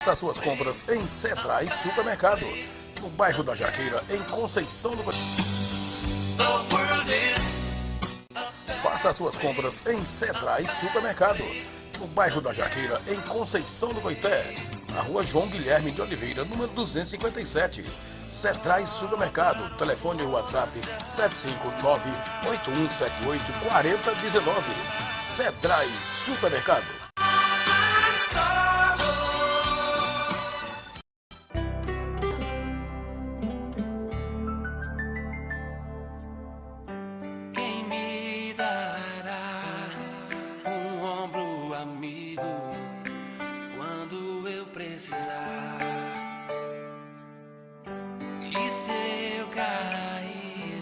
Faça suas compras em Cetrais Supermercado, no bairro da Jaqueira, em Conceição do Coité. Faça suas compras em Cetrais Supermercado, no bairro da Jaqueira, em Conceição do Coité, na rua João Guilherme de Oliveira, número 257. Cetrais Supermercado, telefone e WhatsApp 759-8178-4019. Cetrais Supermercado. Quem me dará um ombro amigo quando eu precisar? E se eu cair,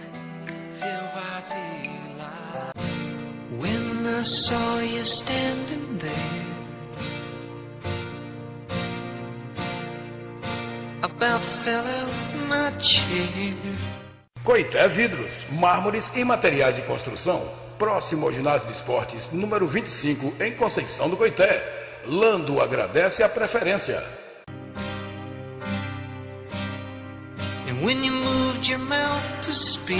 se eu vacilar? When I saw you standing there, about fell out my chair. Coité Vidros, mármores e materiais de construção, próximo ao ginásio de esportes, número 25, em Conceição do Coité. Lando agradece a preferência. And when you moved your mouth to speak,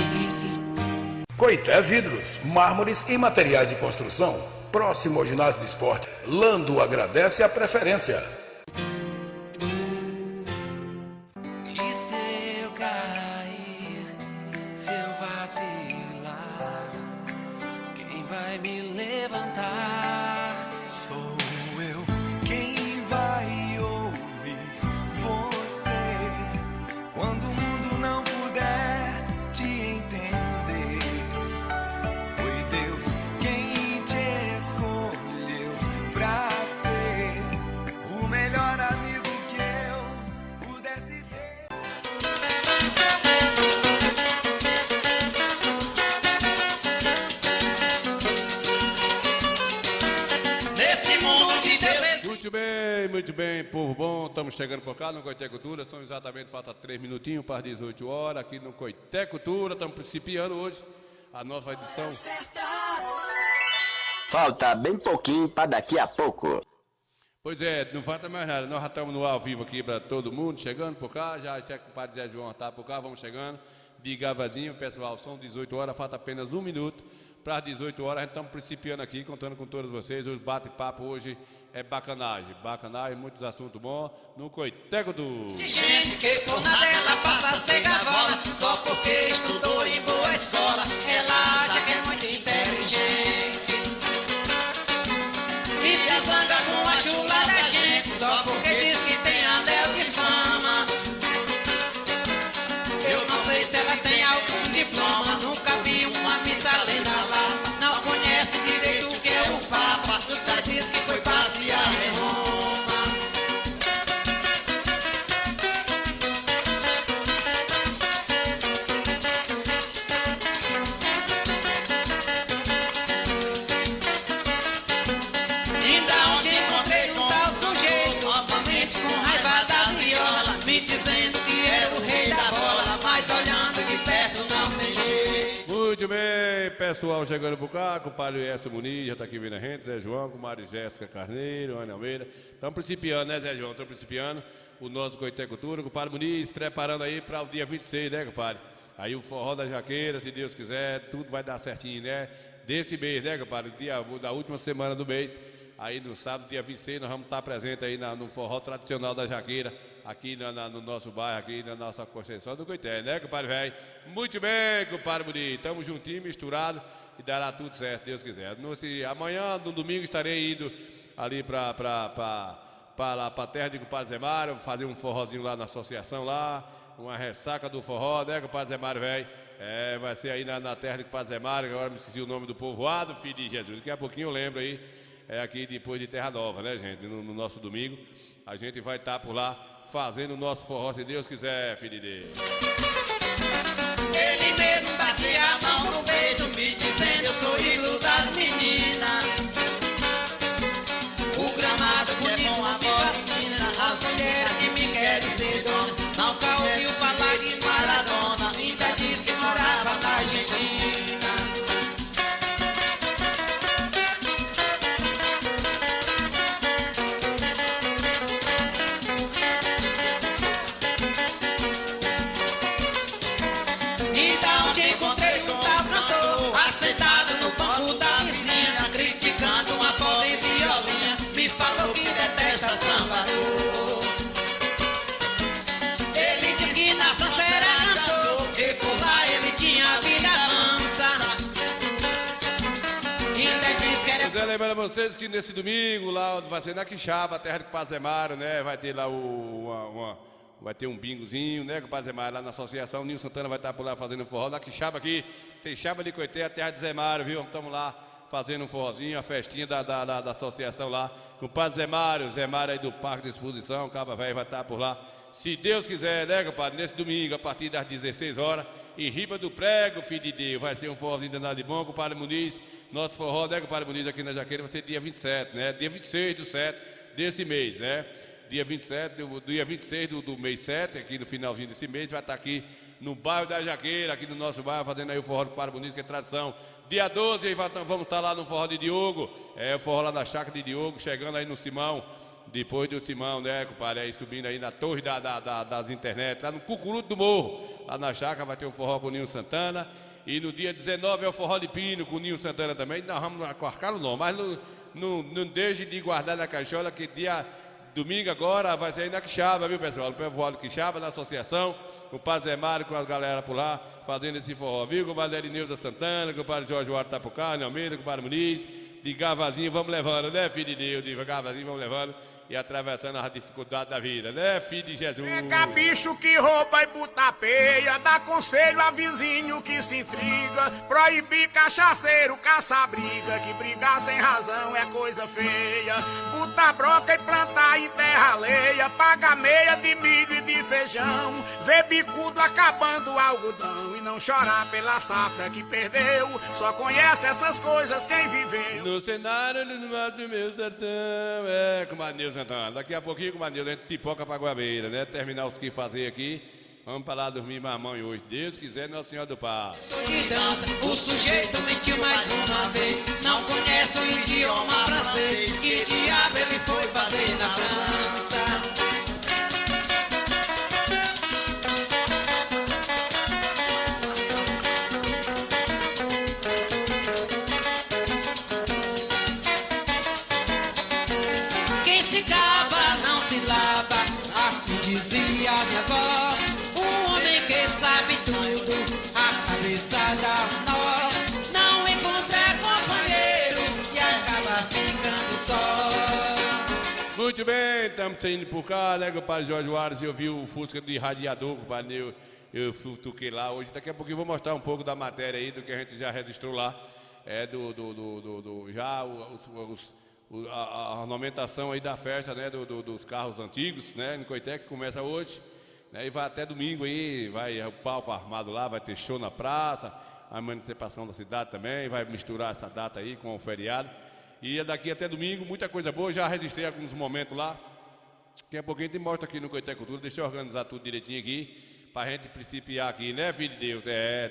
Coité Vidros, mármores e materiais de construção, próximo ao ginásio de esporte. Lando agradece a preferência. E se eu cair, se eu vacilar, quem vai me levantar? Sou eu quem vai ouvir você quando o mundo não puder te entender. Foi Deus quem te escolheu pra ser o melhor amigo que eu pudesse ter. Nesse mundo de Deus. Muito bem, povo bom, estamos chegando por cá no Coité Cultura, são exatamente, falta 3 minutinhos para as 18 horas, aqui no Coité Cultura, estamos principiando hoje a nova edição. Falta bem pouquinho para daqui a pouco. Pois é, não falta mais nada, nós já estamos no ao vivo aqui para todo mundo, chegando por cá, já que o padre Zé João está por cá, vamos chegando, devagarzinho, pessoal, são 18 horas, falta apenas 1 minuto para as 18 horas, a gente estamos principiando aqui, contando com todos vocês, o bate-papo hoje é bacanagem, muitos assuntos bons no Coité Cultura. De gente que por nada ela passa sem gavola, só porque estudou em boa escola, ela acha que é muito inteligente. E se zanga com a chula da gente, só porque diz que tem anel de fama. Eu não sei se ela tem algum diploma, nunca vi uma missa lenda lá. Não conhece direito o que é o Papa, nunca diz que foi passear em Roma. Ainda onde encontrei um tal sujeito, novamente com raiva da viola, me dizendo que era o rei da bola, mas olhando de perto não tem jeito. Muito bem, pessoal chegando por cá, com o padre Écio Muniz, já está aqui vindo a gente, Zé João, com Maria Jéssica Carneiro, Ana Almeida. Estamos principiando, né, Zé João? Estamos principiando o nosso Coité Cultura, com o padre Muniz, preparando aí para o dia 26, né, compadre? Aí o forró da Jaqueira, se Deus quiser, tudo vai dar certinho, né? Desse mês, né, compadre? Da última semana do mês. Aí no sábado, dia 26, nós vamos estar presentes aí no forró tradicional da Jaqueira, aqui no nosso bairro, aqui na nossa Conceição do Coité, né, compadre velho? Muito bem, compadre bonito, estamos juntinhos, misturados e dará tudo certo, Deus quiser. Amanhã, no domingo, estarei indo ali para a terra de compadre Zé Mário, fazer um forrozinho lá na associação lá, uma ressaca do forró, né, compadre Zé Mário velho? É, vai ser aí na terra de compadre Zé Mário, agora me esqueci o nome do povoado, filho de Jesus, daqui a pouquinho eu lembro aí. É aqui depois de Terra Nova, né, gente? No nosso domingo, a gente vai estar por lá fazendo o nosso forró, se Deus quiser, filho de Deus. Ele mesmo batia a mão no peito, me dizendo eu sou ídolo das meninas. O gramado bonito, a bola fina, as mulheres que me querem ser dona. Nunca ouviu falar de Maradona, ainda diz que morava na Argentina. vocês que nesse domingo lá vai ser na Quixaba, terra do Padre Zé Mário, né? Vai ter lá vai ter um bingozinho, né? Com o Padre Zé Mário lá na associação. O Nil Santana vai estar por lá fazendo forró. Na Quixaba aqui, tem Chaba de Coité, a terra de Zé Mário, viu? Estamos lá fazendo um forrozinho, a festinha da associação lá. Com o Padre Zé Mário aí do Parque de Exposição, o Caba Velho vai estar por lá. Se Deus quiser, né, compadre? Nesse domingo, a partir das 16 horas, em Riba do Prego, filho de Deus. Vai ser um forrozinho danado de bom, compadre Muniz. Nosso forró, né, compadre Muniz, aqui na Jaqueira, vai ser dia 27, né? Dia 26/7 desse mês, né? Dia 26 do mês 7, aqui no finalzinho desse mês, vai estar aqui no bairro da Jaqueira, aqui no nosso bairro, fazendo aí o forró do compadre Muniz, que é tradição. Dia 12, vamos estar lá no forró de Diogo, o forró lá na chácara de Diogo, chegando aí no Simão. Depois do Simão, né, compadre, aí subindo aí na torre das internet, lá no Cucuruto do Morro, lá na chácara vai ter um forró com o Nil Santana. E no dia 19 é o forró de Pino com o Nil Santana também. Nós vamos marcar o nome, mas não deixe de guardar na caixola que dia domingo agora vai ser aí na Quixaba, viu, pessoal? O forró de Quixaba, na associação, com o Padre Zé Mário, com as galera por lá, fazendo esse forró, viu? Com o padre Erineuza Santana, com o padre Jorge Huarto Tapucá, Almeida, com o padre Muniz, de Gavazinho, vamos levando, né, filho de Deus? De Gavazinho, vamos levando. E atravessando as dificuldades da vida, né, filho de Jesus? Pega bicho que rouba e buta peia, dá conselho a vizinho que se intriga, proibir cachaceiro, caçar briga, que brigar sem razão é coisa feia, buta broca e plantar em terra alheia, paga meia de milho e de feijão, ver bicudo acabando o algodão e não chorar pela safra que perdeu, só conhece essas coisas quem viveu. No cenário do meu sertão, com a Nil Santana. Daqui a pouquinho, com a Nil, a gente pipoca pra Guabeira, né? Terminar os que fazer aqui. Vamos pra lá dormir marmão hoje. Deus quiser, Nossa Senhora do Paz. Sou de dança, o sujeito mentiu mais uma vez. Não conhece o idioma francês. Que diabo ele foi fazer na França? Dizia minha avó, um homem que sabe tudo, a cabeça dá um nó, não encontra companheiro e acaba ficando só. Muito bem, estamos saindo por cá, né, compadre Jorge Juarez, eu vi o Fusca de radiador, compadre, eu toquei lá hoje, daqui a pouquinho eu vou mostrar um pouco da matéria aí, do que a gente já registrou lá, a ornamentação aí da festa, né, dos carros antigos, né, no Coité, que começa hoje, né, e vai até domingo aí, vai o palco armado lá, vai ter show na praça, a emancipação da cidade também, vai misturar essa data aí com o feriado, e daqui até domingo, muita coisa boa, já registrei alguns momentos lá, daqui a pouquinho a gente mostra aqui no Coité Cultura, deixa eu organizar tudo direitinho aqui, pra gente principiar aqui, né, filho de Deus,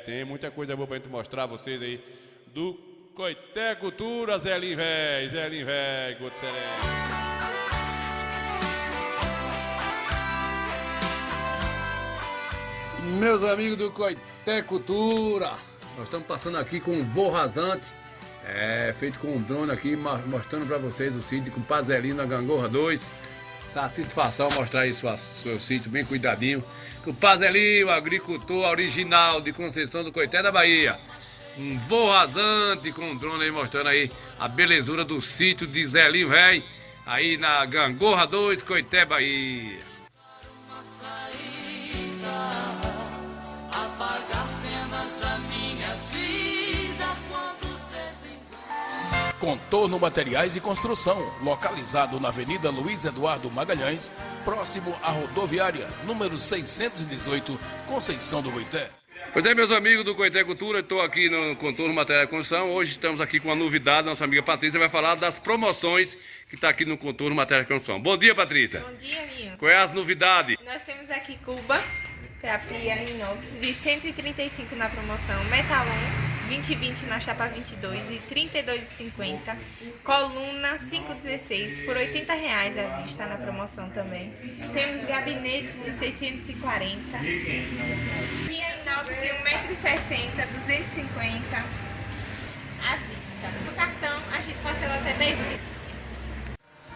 tem muita coisa boa pra gente mostrar a vocês aí, do Coité Cultura, Zelinho Véi, Guto Sereno. Meus amigos do Coité Cultura, nós estamos passando aqui com um voo rasante, feito com um drone aqui, mostrando para vocês o sítio com o Pazelinho na Gangorra 2. Satisfação mostrar aí seu sítio bem cuidadinho. Com o Pazelinho, o agricultor original de Conceição do Coité da Bahia. Um voo rasante com um drone aí mostrando aí a belezura do sítio de Zelinho Véi, aí na Gangorra 2, Coité, Bahia. Contorno Materiais e Construção, localizado na Avenida Luiz Eduardo Magalhães, próximo à rodoviária, número 618, Conceição do Coité. Pois é, meus amigos do Coité Cultura, estou aqui no Contorno Material de Construção. Hoje estamos aqui com uma novidade, nossa amiga Patrícia vai falar das promoções que está aqui no Contorno Material de Construção. Bom dia, Patrícia. Bom dia, Ninho. Qual é as novidades? Nós temos aqui Cuba, para pia inox, de 135 na promoção, Metalon, 20/20 na chapa 22 e 32,50. Coluna 516 por R$80 à vista na promoção também. Temos gabinete de 640. Pia inox de 1,60m, 250 à vista. No cartão a gente parcela até 10 vezes.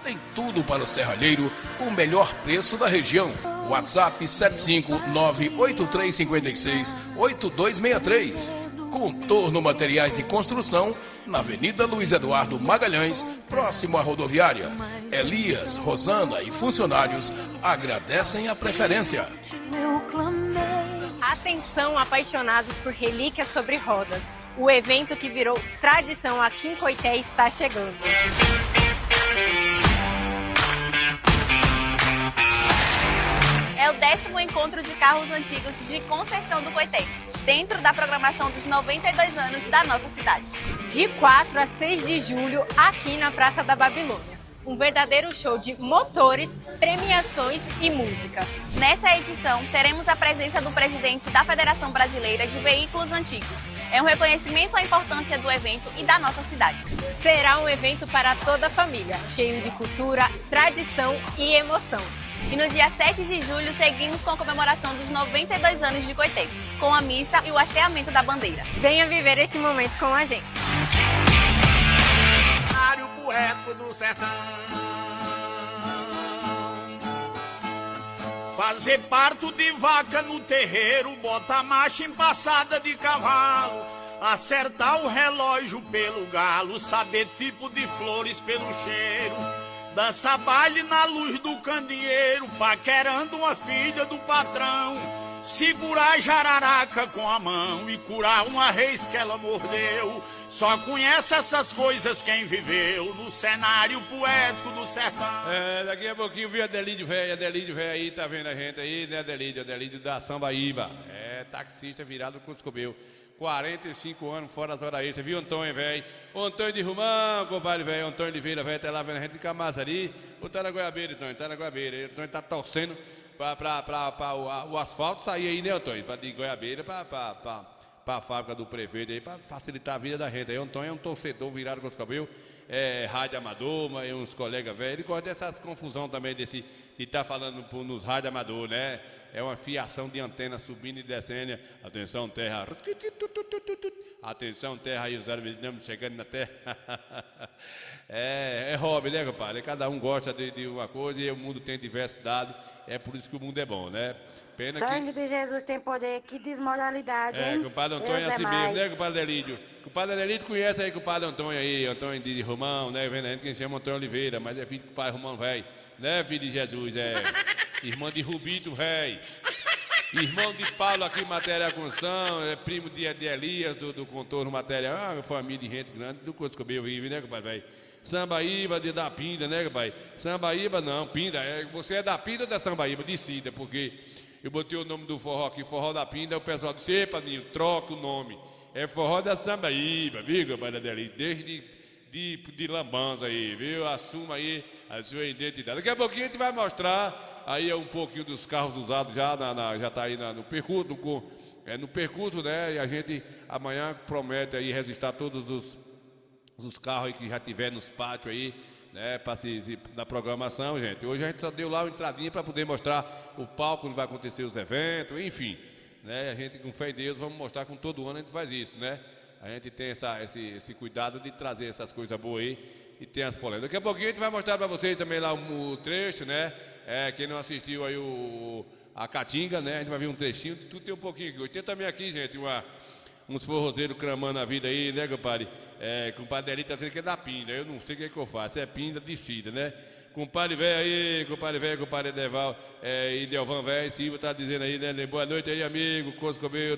Tem tudo para o serralheiro com o melhor preço da região. WhatsApp 75983568263. Contorno Materiais de Construção, na Avenida Luiz Eduardo Magalhães, próximo à rodoviária. Elias, Rosana e funcionários agradecem a preferência. Atenção, apaixonados por relíquias sobre rodas. O evento que virou tradição aqui em Coité está chegando. É o 10º encontro de carros antigos de Conceição do Coité, dentro da programação dos 92 anos da nossa cidade. De 4 a 6 de julho, aqui na Praça da Babilônia. Um verdadeiro show de motores, premiações e música. Nessa edição, teremos a presença do presidente da Federação Brasileira de Veículos Antigos. É um reconhecimento à importância do evento e da nossa cidade. Será um evento para toda a família, cheio de cultura, tradição e emoção. E no dia 7 de julho, seguimos com a comemoração dos 92 anos de Coité, com a missa e o hasteamento da bandeira. Venha viver este momento com a gente. Poético do sertão, fazer parto de vaca no terreiro, botar marcha em passada de cavalo, acertar o relógio pelo galo, saber tipo de flores pelo cheiro, dançar baile na luz do candeeiro, paquerando uma filha do patrão, segurar a jararaca com a mão e curar uma reis que ela mordeu. Só conhece essas coisas quem viveu no cenário poético do sertão. Daqui a pouquinho viu Adelídio velho aí, tá vendo a gente aí, né, Adelídio da Sambaíba. Taxista virado com Cuscobel. 45 anos fora as horas extras, viu, Antônio, velho? O Antônio de Rumão, compadre, velho. Antônio Oliveira, velho, tá lá vendo a gente de Camaçari. Ou tá na Goiabeira, Antônio, tá na Goiabeira. O Antônio tá torcendo para o asfalto sair aí, né, Antônio? De Goiabeira para a fábrica do prefeito aí, para facilitar a vida da gente. Aí o Antônio é um torcedor virado com os cabelos, rádio amador, mas uns colegas velhos. Ele gosta dessas confusão também, de estar falando nos rádio amador, né? É uma fiação de antena subindo e descendo. Atenção, terra. Atenção, terra aí, os aerovizinhos chegando na terra. É hobby, né, compadre? Cada um gosta de uma coisa e o mundo tem diversidade. É por isso que o mundo é bom, né? Pena Sangue de Jesus tem poder, que desmoralidade, hein? Compadre Antônio é assim mesmo, né, compadre Adelídio? Compadre Adelídio conhece aí, compadre Antônio aí, Antônio de Romão, né? Vendo a gente que chama Antônio Oliveira, mas é filho do compadre Romão, velho. Né, filho de Jesus, irmão de Rubito, velho. Irmão de Paulo aqui, Matéria Construção, primo de Elias, do Contorno Matéria. Família de gente grande, do coisa que eu vivo, né, compadre, velho? Sambaíba da Pinda, né, pai? Sambaíba não, Pinda. Você é da Pinda ou da Sambaíba? Decida, porque eu botei o nome do forró aqui, forró da Pinda, o pessoal disse, epa, Ninho, troca o nome. É forró da Sambaíba, viu, compadre Adelídio? Desde de lambança aí, viu? Assuma aí a sua identidade. Daqui a pouquinho a gente vai mostrar aí um pouquinho dos carros usados já, já tá aí no percurso, no percurso, né? E a gente amanhã promete aí registrar todos os carros aí que já tiver nos pátios aí, né, na programação, gente. Hoje a gente só deu lá uma entradinha para poder mostrar o palco onde vai acontecer os eventos, enfim, né? A gente, com fé em Deus, vamos mostrar, com todo ano a gente faz isso, né? A gente tem esse cuidado de trazer essas coisas boas aí e tem as polêmicas. Daqui a pouquinho a gente vai mostrar para vocês também lá o trecho, né? Quem não assistiu aí a Caatinga, né? A gente vai ver um trechinho, tudo tem um pouquinho aqui. Hoje tem também aqui, gente, uns forrozeiros cramando a vida aí, né, compadre? Compadre Eli tá dizendo que é da Pinda, eu não sei o que é que eu faço, é Pinda de Cida, né? Compadre velho aí, compadre Edeval, e Delvan velho, Silva tá dizendo aí, né? Boa noite aí, amigo, eu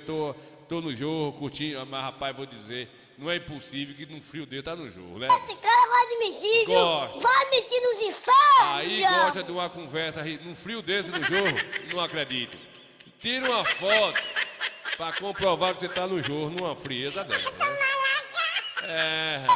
tô no jorro, curtindo, mas rapaz, vou dizer, não é impossível que num frio desse tá no jorro, né? Esse cara vai admitir, viu? Gosta. Vai admitir nos infernos! Aí gosta de uma conversa, num frio desse no jorro, não acredito. Tira uma foto pra comprovar que você tá no jorro, numa frieza dessa, né?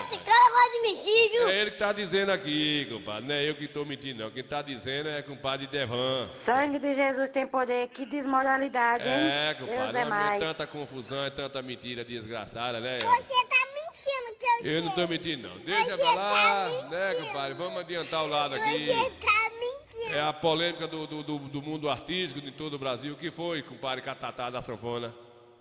Esse cara vai admitir, viu? É ele que tá dizendo aqui, compadre. Não é eu que tô mentindo, não. Quem tá dizendo é compadre Devan. Sangue de Jesus tem poder, que desmoralidade, hein? Compadre. É tanta confusão, é tanta mentira desgraçada, né? Você tá mentindo, que eu não tô mentindo, não. Deixa pra lá, né, compadre? Vamos adiantar o lado aqui. Você tá mentindo. É a polêmica do mundo artístico de todo o Brasil. Que foi, compadre Catatá da sanfona?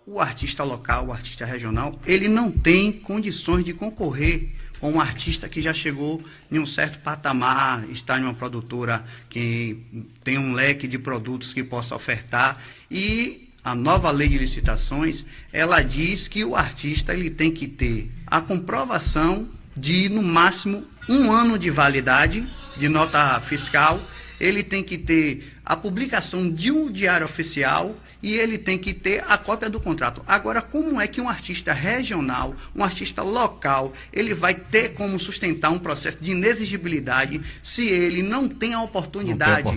O artista local, o artista regional, ele não tem condições de concorrer com um artista que já chegou em um certo patamar, está em uma produtora que tem um leque de produtos que possa ofertar, e a nova lei de licitações, ela diz que o artista ele tem que ter a comprovação de, no máximo, 1 ano de validade de nota fiscal, ele tem que ter a publicação de um diário oficial e ele tem que ter a cópia do contrato. Agora, como é que um artista regional, um artista local, ele vai ter como sustentar um processo de inexigibilidade se ele não tem a oportunidade?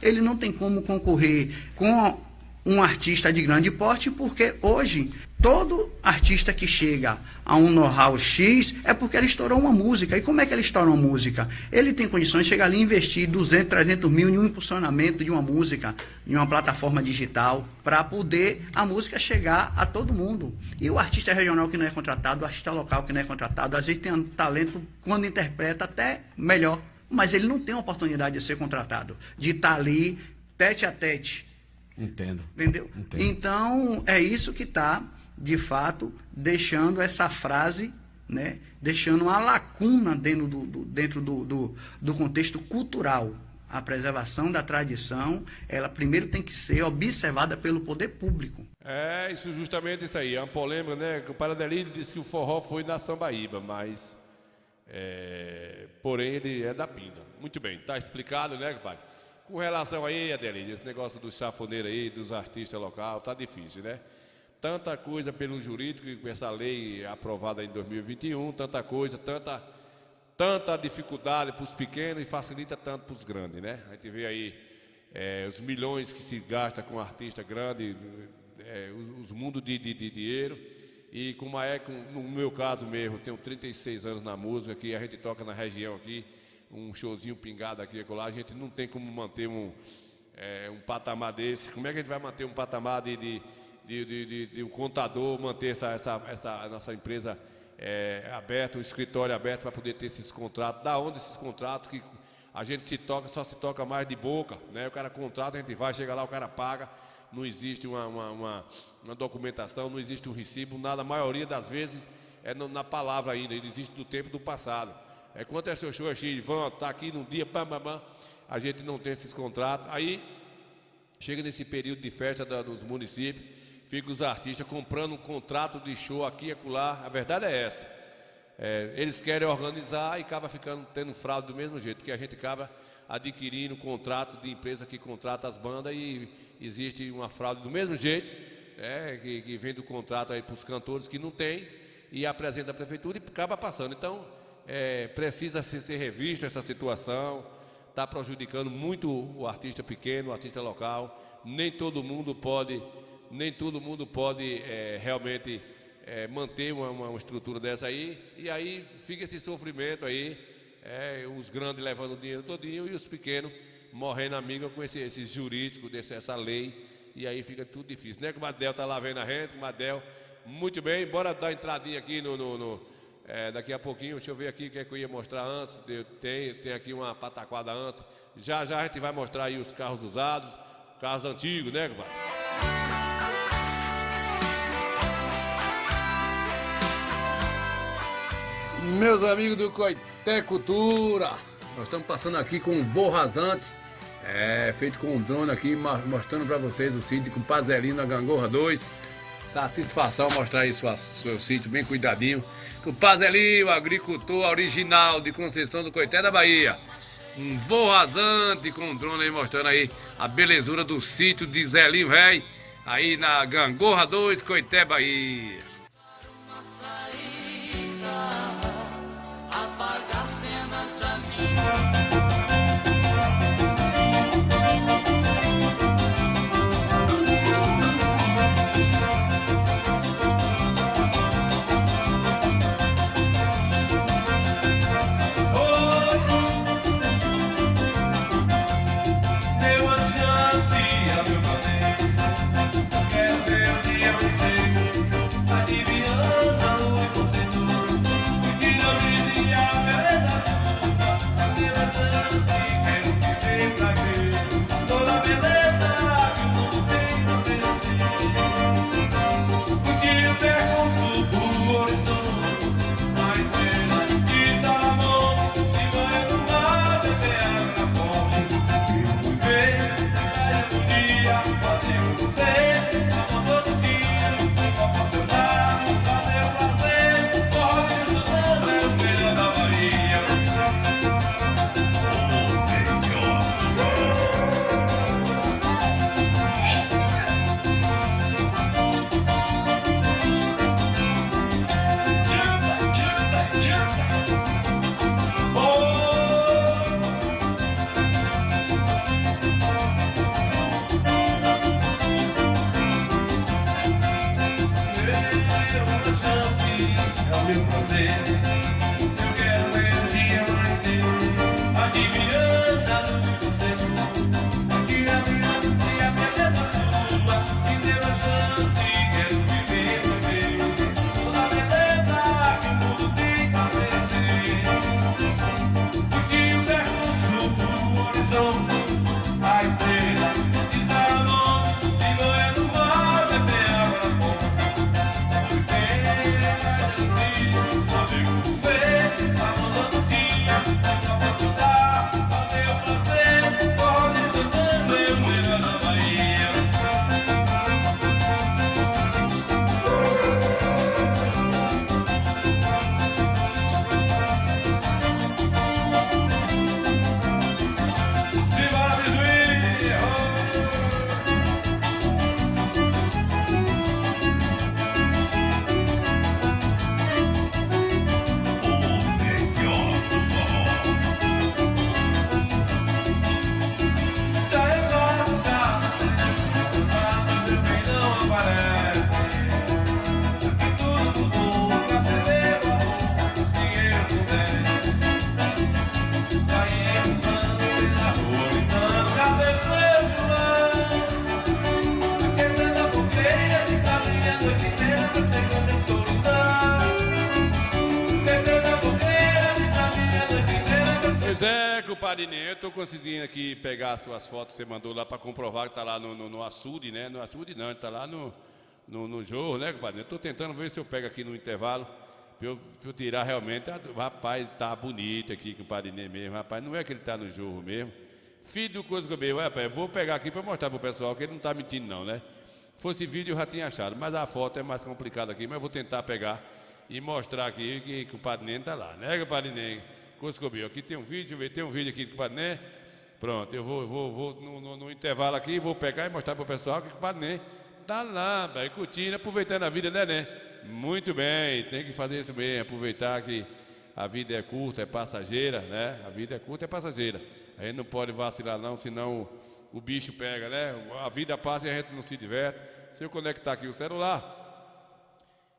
Ele não tem como concorrer com um artista de grande porte, porque hoje todo artista que chega a um know-how X é porque ele estourou uma música. E como é que ele estoura uma música? Ele tem condições de chegar ali e investir 200, 300 mil em um impulsionamento de uma música, em uma plataforma digital, para poder a música chegar a todo mundo. E o artista regional que não é contratado, o artista local que não é contratado, às vezes tem um talento, quando interpreta, até melhor. Mas ele não tem a oportunidade de ser contratado, de estar ali, tete a tete. Entendo. Entendeu? Entendo. Então, é isso que está, de fato, deixando essa frase, né, deixando uma lacuna dentro do contexto cultural. A preservação da tradição, ela primeiro tem que ser observada pelo poder público. É, isso justamente isso aí. É uma polêmica, né? Que o Paradelírio disse que o forró foi na Sambaíba, mas... porém, ele é da Pinda. Muito bem, está explicado, né, compadre? Com relação aí, Adelírio, esse negócio dos safoneiros aí, dos artistas locais, tá difícil, né? Tanta coisa pelo jurídico, com essa lei aprovada em 2021, tanta coisa, tanta dificuldade para os pequenos e facilita tanto para os grandes, né? A gente vê aí os milhões que se gasta com artista grande, os mundos de dinheiro. E como no meu caso mesmo, tenho 36 anos na música, que a gente toca na região aqui, um showzinho pingado aqui e acolá, a gente não tem como manter um patamar desse. Como é que a gente vai manter um patamar de um contador, manter essa nossa empresa aberta, um escritório aberto para poder ter esses contratos? Da onde esses contratos que a gente só se toca mais de boca, né? O cara contrata, a gente vai, chega lá, o cara paga, não existe uma documentação, não existe um recibo, nada, a maioria das vezes é na palavra ainda, ele existe do tempo do passado. Quanto é seu show, Ivan, tá aqui num dia, a gente não tem esses contratos. Aí chega nesse período de festa dos municípios, fica os artistas comprando um contrato de show aqui e acolá. A verdade é essa. Eles querem organizar e acaba tendo fraude do mesmo jeito, porque a gente acaba adquirindo contratos de empresa que contrata as bandas e existe uma fraude do mesmo jeito, que vem do contrato aí para os cantores que não tem e apresenta a prefeitura e acaba passando. Então, precisa ser revisto essa situação, está prejudicando muito o artista pequeno, o artista local. Nem todo mundo pode realmente manter uma estrutura dessa aí, e aí fica esse sofrimento aí, os grandes levando o dinheiro todinho e os pequenos morrendo amiga com esse jurídico, essa lei, e aí fica tudo difícil, né? Que o Madel tá lá vendo a gente, Madel, muito bem, bora dar entradinha aqui daqui a pouquinho. Deixa eu ver aqui o que é que eu ia mostrar antes. Tem aqui uma pataquada antes. Já a gente vai mostrar aí os carros usados, carros antigos, né, compadre? Meus amigos do Coité Cultura, nós estamos passando aqui com um voo rasante, feito com um drone aqui, mostrando para vocês o sítio com Pazelino na Gangorra 2. Satisfação mostrar aí seu sítio bem cuidadinho. O Pazelino, agricultor original de Conceição do Coité da Bahia. Um voo rasante com um drone aí mostrando aí a belezura do sítio de Zelinho Véi, aí na Gangorra 2, Coité, Bahia. Apagar cenas da minha. Quero ver o dia você vai compadre Ney, eu tô conseguindo aqui pegar as suas fotos que você mandou lá para comprovar que tá lá no açude, né? No açude não, tá lá no jorro, né, compadre Ney? Eu tô tentando ver se eu pego aqui no intervalo pra eu tirar realmente. Rapaz, tá bonito aqui, compadre Ney mesmo. Rapaz, não é que ele tá no jorro mesmo. Filho do coisa que eu veio, rapaz, vou pegar aqui para mostrar pro pessoal que ele não tá mentindo não, né? Fosse vídeo eu já tinha achado, mas a foto é mais complicada aqui, mas eu vou tentar pegar e mostrar aqui que o compadre Ney tá lá, né, compadre Ney? Coisa que eu vi. Aqui tem um vídeo, deixa eu ver, tem um vídeo aqui do compadre Ney. Pronto, eu vou no intervalo aqui, vou pegar e mostrar pro pessoal que o compadre Ney tá lá, vai curtindo, aproveitando a vida, né? Muito bem, tem que fazer isso mesmo, aproveitar que a vida é curta, é passageira, né? A vida é curta, é passageira. A gente não pode vacilar não, senão o bicho pega, né? A vida passa e a gente não se diverte. Se eu conectar aqui o celular,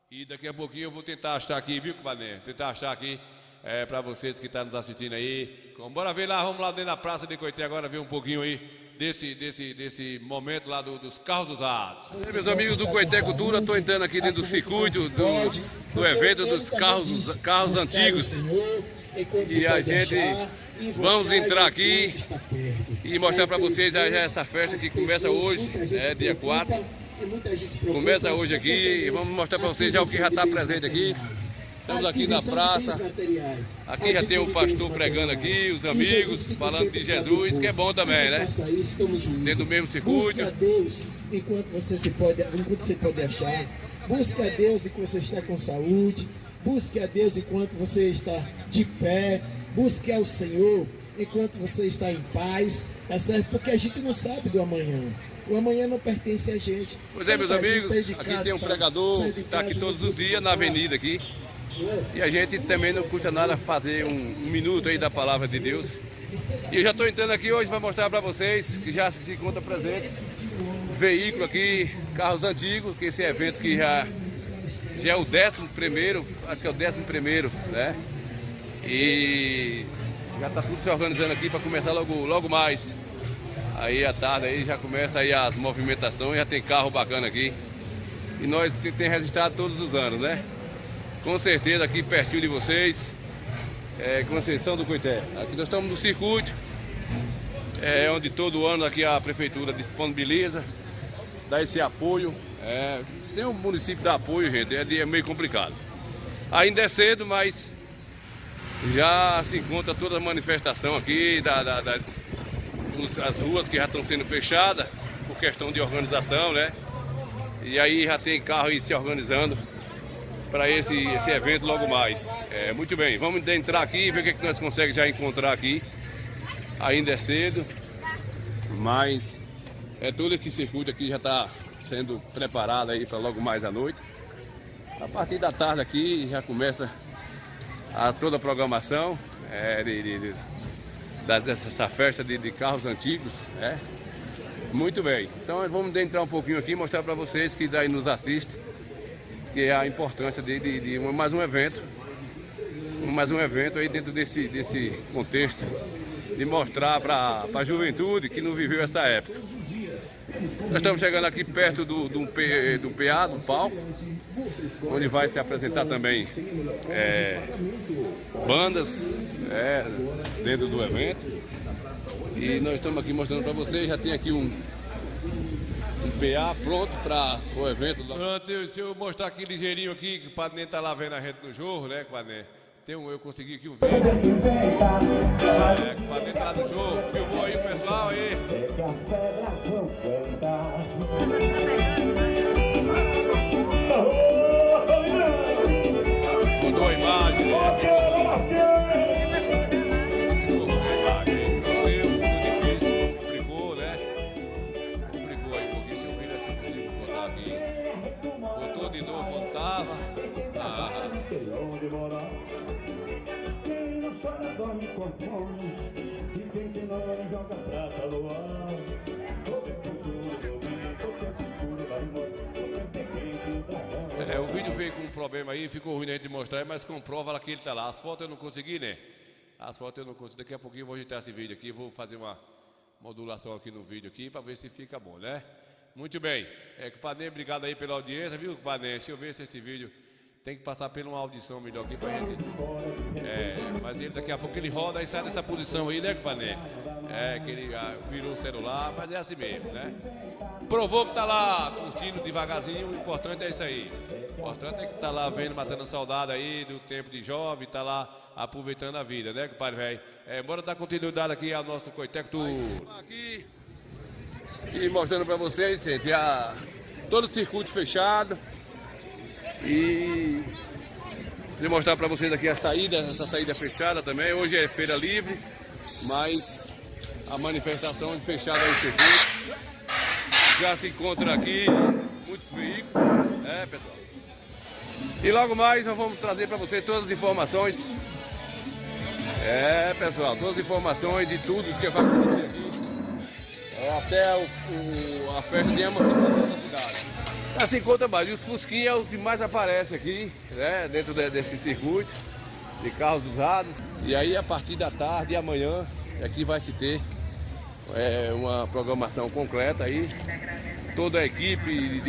e daqui a pouquinho eu vou tentar achar aqui, viu, compadre Ney? Tentar achar aqui para vocês que estão nos assistindo aí. Bora ver lá, vamos lá dentro da Praça de Coité agora, ver um pouquinho aí desse momento lá dos carros usados. Meus amigos do Coité Cultura, estou entrando aqui dentro do circuito do evento dos carros antigos. E a gente vamos entrar aqui e mostrar para vocês já essa festa que começa hoje, dia 4. Começa hoje aqui e vamos mostrar para vocês já o que já está presente aqui. Estamos aqui na praça, aqui já tem o pastor pregando aqui, os amigos falando de Jesus, que é bom também, né? Dentro do mesmo circuito. Busca a Deus enquanto você pode achar. Busca a Deus enquanto você está com saúde. Busque a Deus enquanto você está de pé. Busque ao Senhor enquanto você está em paz, tá certo? Porque a gente não sabe do amanhã. O amanhã não pertence a gente. Pois é, meus amigos, aqui tem um pregador que está aqui todos os dias na avenida aqui. E a gente também não custa nada fazer um minuto aí da palavra de Deus. E eu já estou entrando aqui hoje para mostrar para vocês que já se encontra presente veículo aqui, carros antigos, que esse evento que já é o 11º, acho que é o 11º, né? E já está tudo se organizando aqui para começar logo mais. Aí à tarde aí já começa aí as movimentações, já tem carro bacana aqui. E nós tem registrado todos os anos, né? Com certeza aqui pertinho de vocês, Conceição do Coité. Aqui nós estamos no circuito, onde todo ano aqui a prefeitura disponibiliza, dá esse apoio. Sem o município dar apoio, gente, é meio complicado. Ainda é cedo, mas já se encontra toda a manifestação aqui, as ruas que já estão sendo fechadas por questão de organização, né? E aí já tem carro aí se organizando para esse evento logo mais. Muito bem, vamos entrar aqui e ver o que nós conseguimos já encontrar aqui. Ainda é cedo, mas todo esse circuito aqui já está sendo preparado aí para logo mais à noite. A partir da tarde aqui já começa toda a programação dessa festa de carros antigos. Muito bem, então vamos entrar um pouquinho aqui e mostrar para vocês que daí nos assistem, que é a importância de mais um evento aí dentro desse contexto, de mostrar para a juventude que não viveu essa época. Nós estamos chegando aqui perto do PA, do palco, onde vai se apresentar também bandas dentro do evento. E nós estamos aqui mostrando para vocês, já tem aqui um PA pronto para o evento. Pronto, deixa eu mostrar aqui ligeirinho aqui, que o Padre Ney tá lá vendo a gente no jorro, né, Padre Ney? Eu consegui aqui um vídeo. O Padre Ney tá lá no jorro, filmou aí o pessoal aí. Mudou a imagem, né? O vídeo veio com um problema aí, ficou ruim a gente mostrar, mas comprova lá que ele tá lá. As fotos eu não consegui, né? As fotos eu não consegui. Daqui a pouquinho eu vou ajeitar esse vídeo aqui, vou fazer uma modulação aqui no vídeo aqui para ver se fica bom, né? Muito bem. Compadre Ney, obrigado aí pela audiência, viu, compadre Ney? Deixa eu ver se esse vídeo tem que passar por uma audição melhor aqui pra gente. Mas ele daqui a pouco ele roda e sai dessa posição aí, né, companheiro? Que ele virou o celular, mas é assim mesmo, né? Provou que tá lá curtindo devagarzinho, o importante é isso aí. O importante é que tá lá vendo, matando saudade aí do tempo de jovem, tá lá aproveitando a vida, né, compadre velho? Bora dar continuidade aqui ao nosso Coitec Tour. Aqui e mostrando pra vocês, gente, todo o circuito fechado. E vou mostrar pra vocês aqui a saída, essa saída fechada também. Hoje é feira livre, mas a manifestação de fechada aí o circuito. Já se encontra aqui muitos veículos, pessoal. E logo mais nós vamos trazer para vocês todas as informações. Pessoal, todas as informações de tudo que vai acontecer aqui. Até a festa de emancipação da cidade. Assim conta mais, e os Fusquinha é o que mais aparece aqui, né, dentro desse circuito de carros usados. E aí a partir da tarde e amanhã aqui vai se ter uma programação completa aí. Toda a equipe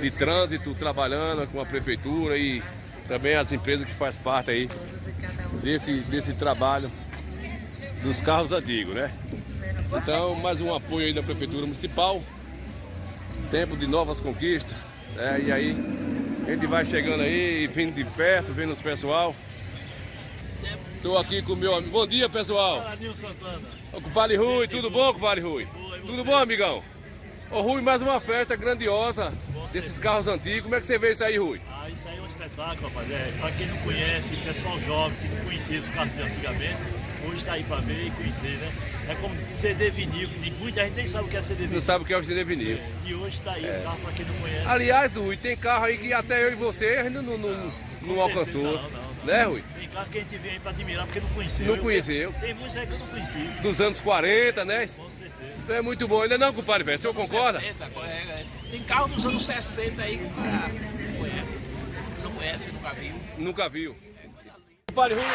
de trânsito trabalhando com a prefeitura e também as empresas que fazem parte aí desse trabalho dos carros antigos, né? Então, mais um apoio aí da Prefeitura Municipal, tempo de novas conquistas, e aí a gente vai chegando aí, vindo de perto, vendo os pessoal. Estou aqui com o meu amigo. Bom dia, pessoal. Fala, Nilson Santana. O compadre Rui, tudo bom, compadre Rui? Tudo bom, amigão? Ô Rui, mais uma festa grandiosa desses carros antigos. Como é que você vê isso aí, Rui? Isso aí é um espetáculo, rapaz. Para quem não conhece, pessoal jovem que não conhecia os carros de antigamente, hoje está aí para ver e conhecer, né? É como CD vinil, que muita gente nem sabe o que é CD vinil. Não sabe o que é o CD vinil. E hoje está aí o carro para quem não conhece. Aliás, Rui, tem carro aí que até eu e você ainda não alcançou. Não. Né, Rui? Tem carro que a gente vem aí para admirar porque não conheceu. Não conheceu. Tem muitos aí que eu não conheci. Dos anos 40, né? Com certeza. Então é muito bom, ainda não, compadre, velho? O senhor concorda? 60, tem carro dos anos 60 aí que não conhece, nunca viu. Nunca viu. Compadre Rui.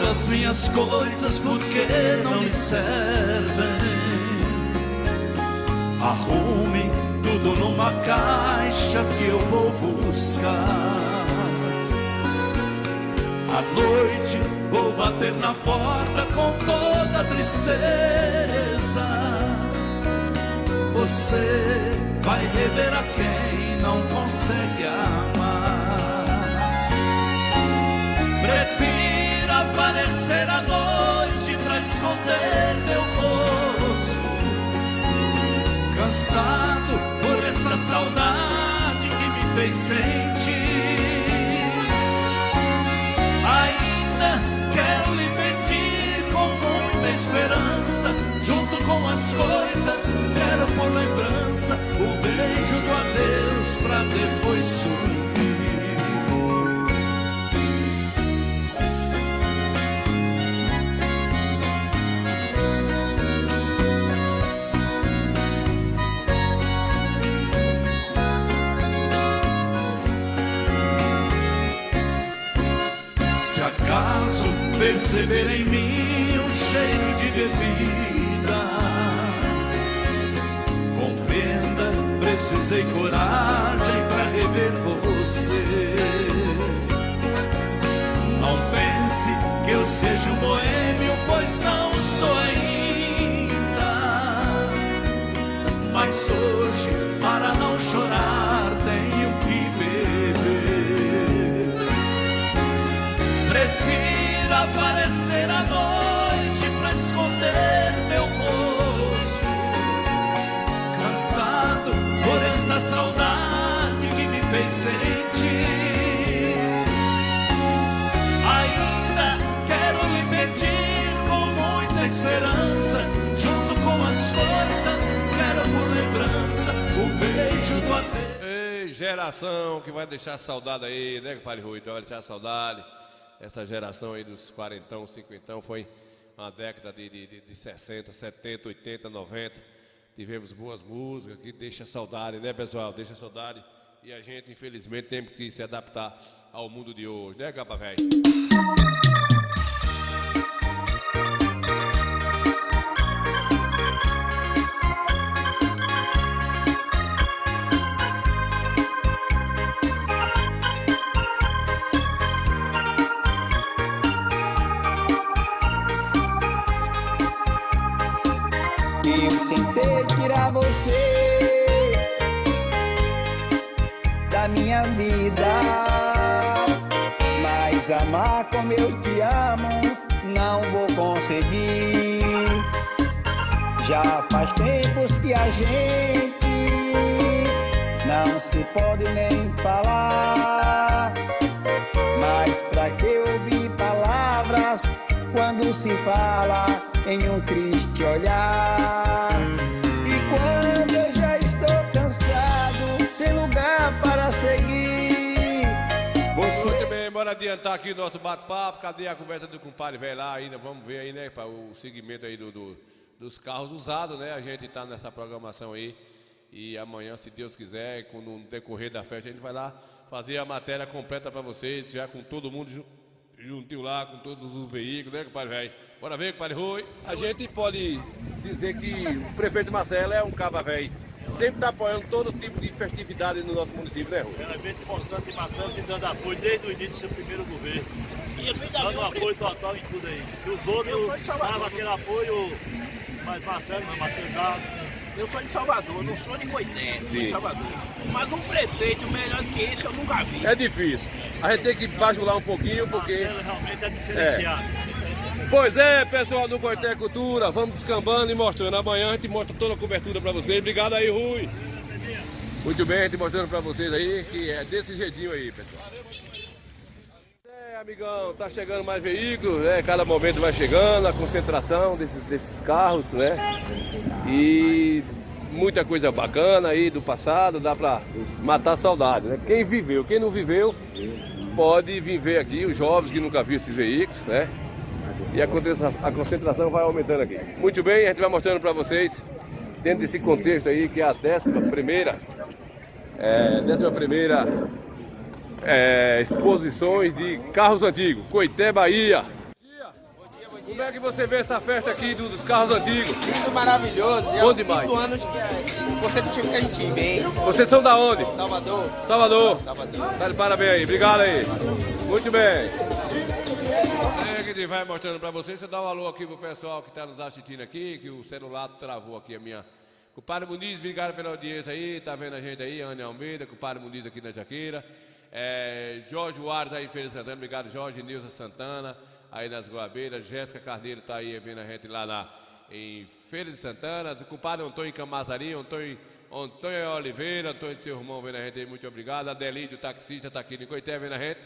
As minhas coisas porque não lhe servem. Arrume tudo numa caixa que eu vou buscar. À noite vou bater na porta com toda a tristeza. Você vai rever a quem não consegue amar. Prefiro aparecer à noite pra esconder meu rosto, cansado por esta saudade que me fez sentir. Ainda quero lhe pedir com muita esperança, junto com as coisas quero por lembrança o beijo do adeus pra depois sumir. Acaso perceber em mim um cheiro de bebida, compreenda, precisei coragem para rever você. Não pense que eu seja um boêmio, pois não sou ainda. Mas hoje, para não chorar, tenho que beber. Prefiro aparecer à noite pra esconder meu rosto, cansado por esta saudade que me fez sentir. Ainda quero lhe pedir com muita esperança, junto com as coisas, quero por lembrança o beijo do adeus. Ei, geração que vai deixar saudade aí, né, compadre Rui? Então vai deixar saudade. Essa geração aí dos 40, 50 foi uma década de 60, 70, 80, 90. tivemos boas músicas, que deixa saudade, né, pessoal? Deixa saudade. E a gente, infelizmente, tem que se adaptar ao mundo de hoje, né, Capa Velho? Eu tentei tirar você da minha vida, mas amar como eu te amo não vou conseguir. Já faz tempos que a gente não se pode nem falar, mas pra que ouvir palavras quando se fala em um triste olhar? E quando eu já estou cansado, sem lugar para seguir, você... Muito bem, bora adiantar aqui o nosso bate-papo. Cadê a conversa do compadre velho lá ainda? Vamos ver aí, né, para o segmento aí dos carros usados, né? A gente tá nessa programação aí. E amanhã, se Deus quiser, no decorrer da festa, a gente vai lá fazer a matéria completa para vocês, já com todo mundo juntinho lá, com todos os veículos, né, compadre velho? Bora ver, compadre Rui. A gente pode dizer que o prefeito Marcelo é um caba velho. Sempre está apoiando todo tipo de festividade no nosso município, né, Rui? É um evento importante de Marcelo, que dando apoio desde o início do seu primeiro governo. E dando apoio total em tudo aí. E os outros davam aquele apoio, mas Marcelo dá. Eu sou de Salvador, não sou de Coité, sou de Salvador. Mas um prefeito melhor que esse eu nunca vi. É difícil. A gente tem que bajular um pouquinho, porque... Marcelo realmente é diferenciado. Pois é, pessoal do Coité Cultura, vamos descambando e mostrando. Amanhã a gente mostra toda a cobertura para vocês. Obrigado aí, Rui. Muito bem, a gente mostrando para vocês aí, que é desse jeitinho aí, pessoal. É, amigão, tá chegando mais veículos, né? Cada momento vai chegando, a concentração desses carros, né? E muita coisa bacana aí do passado, dá pra matar a saudade, né? Quem viveu, quem não viveu, pode vir ver aqui, os jovens que nunca viram esses veículos, né? E a concentração vai aumentando aqui. Muito bem, a gente vai mostrando para vocês, dentro desse contexto aí, que é a 11ª exposições de carros antigos, Coité, Bahia. Como é que você vê essa festa aqui dos carros antigos? Muito maravilhoso. Bom demais. 5 anos consecutivo que a gente vem. Vocês são da onde? Salvador. Salvador. Tá de parabéns aí, obrigado aí. Muito bem. É que a gente vai mostrando pra vocês. Você dá um alô aqui pro pessoal que tá nos assistindo aqui, que o celular travou aqui a minha... Compadre Muniz, obrigado pela audiência aí, tá vendo a gente aí, Ana Almeida, compadre Muniz aqui na Jaqueira. Jorge Juarez aí em Feira de Santana, obrigado Jorge, Nilson Santana, aí nas Goabeiras, Jéssica Carneiro tá aí vendo a gente lá em Feira de Santana, o compadre Antônio Camazari, Antônio Oliveira, Antônio seu irmão vendo a gente aí, muito obrigado. Adelídio, taxista, tá aqui no Coité vendo a gente,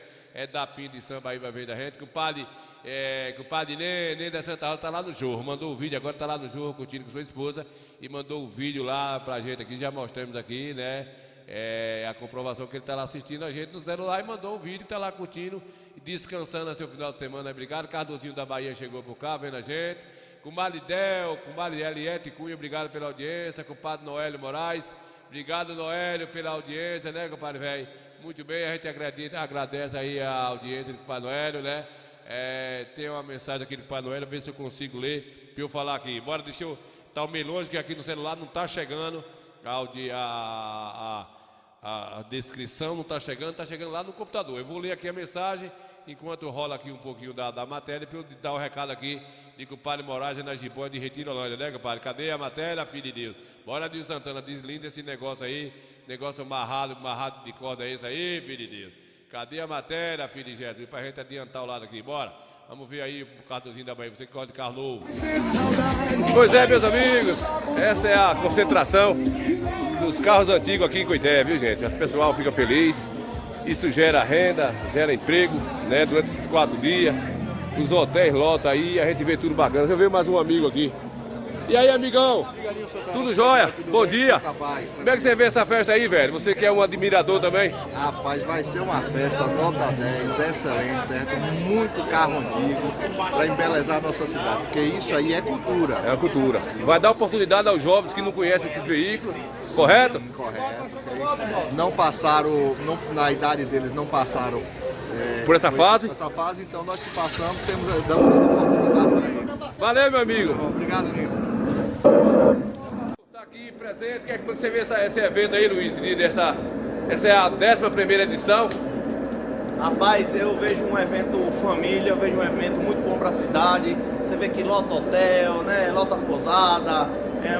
da Pinda de Samba aí vai ver a gente, compadre Nê da Santa Rosa tá lá no Jorro, mandou o vídeo, agora tá lá no Jorro curtindo com sua esposa e mandou o vídeo lá pra gente aqui, já mostramos aqui, né? A comprovação que ele tá lá assistindo a gente no celular e mandou um vídeo que tá lá curtindo e descansando a seu final de semana. Obrigado, Cardozinho da Bahia chegou por cá vendo a gente, compadre Del, compadre Eliette Cunha, obrigado pela audiência, compadre Noélio Moraes, obrigado Noélio pela audiência, né, compadre velho? Muito bem, a gente agradece aí a audiência do compadre Noélio, né? Tem uma mensagem aqui do Pai Noel, ver se eu consigo ler para eu falar aqui. Bora, deixa eu estar meio longe, que aqui no celular não está chegando a descrição, não está chegando lá no computador. Eu vou ler aqui a mensagem enquanto rola aqui um pouquinho da matéria, para eu dar o recado aqui de que o Padre Moraes é na Gibóia de Retirolândia, né, compadre? Cadê a matéria, filho de Deus? Bora, Dio Santana, deslinda esse negócio aí, negócio amarrado de corda esse aí, filho de Deus. Cadê a matéria, filho de Jesus? Pra gente adiantar o lado aqui, bora. Vamos ver aí o cartozinho da Bahia, você que gosta de carro novo. Pois é, meus amigos, essa é a concentração dos carros antigos aqui em Coité, viu, gente? O pessoal fica feliz, isso gera renda, gera emprego, né? Durante esses 4 dias, os hotéis lotam aí, a gente vê tudo bacana. Eu vejo mais um amigo aqui, E aí, amigão? Tudo jóia? Bom dia. Como é que você vê essa festa aí, velho? Você que é um admirador também? Rapaz, vai ser uma festa nota 10, excelente, certo? Muito carro antigo para embelezar a nossa cidade, porque isso aí é cultura. É a cultura. Vai dar oportunidade aos jovens que não conhecem esses veículos, correto? Correto. Não passaram, na idade deles não passaram por essa fase? Por essa fase, então nós que passamos, damos oportunidade para eles. Valeu, meu amigo. Obrigado, amigo. Está aqui presente, como é que você vê esse evento aí, Luiz? Essa é a 11ª edição. Rapaz, eu vejo um evento família, eu vejo um evento muito bom para a cidade. Você vê que lota hotel, né? Lota pousada. É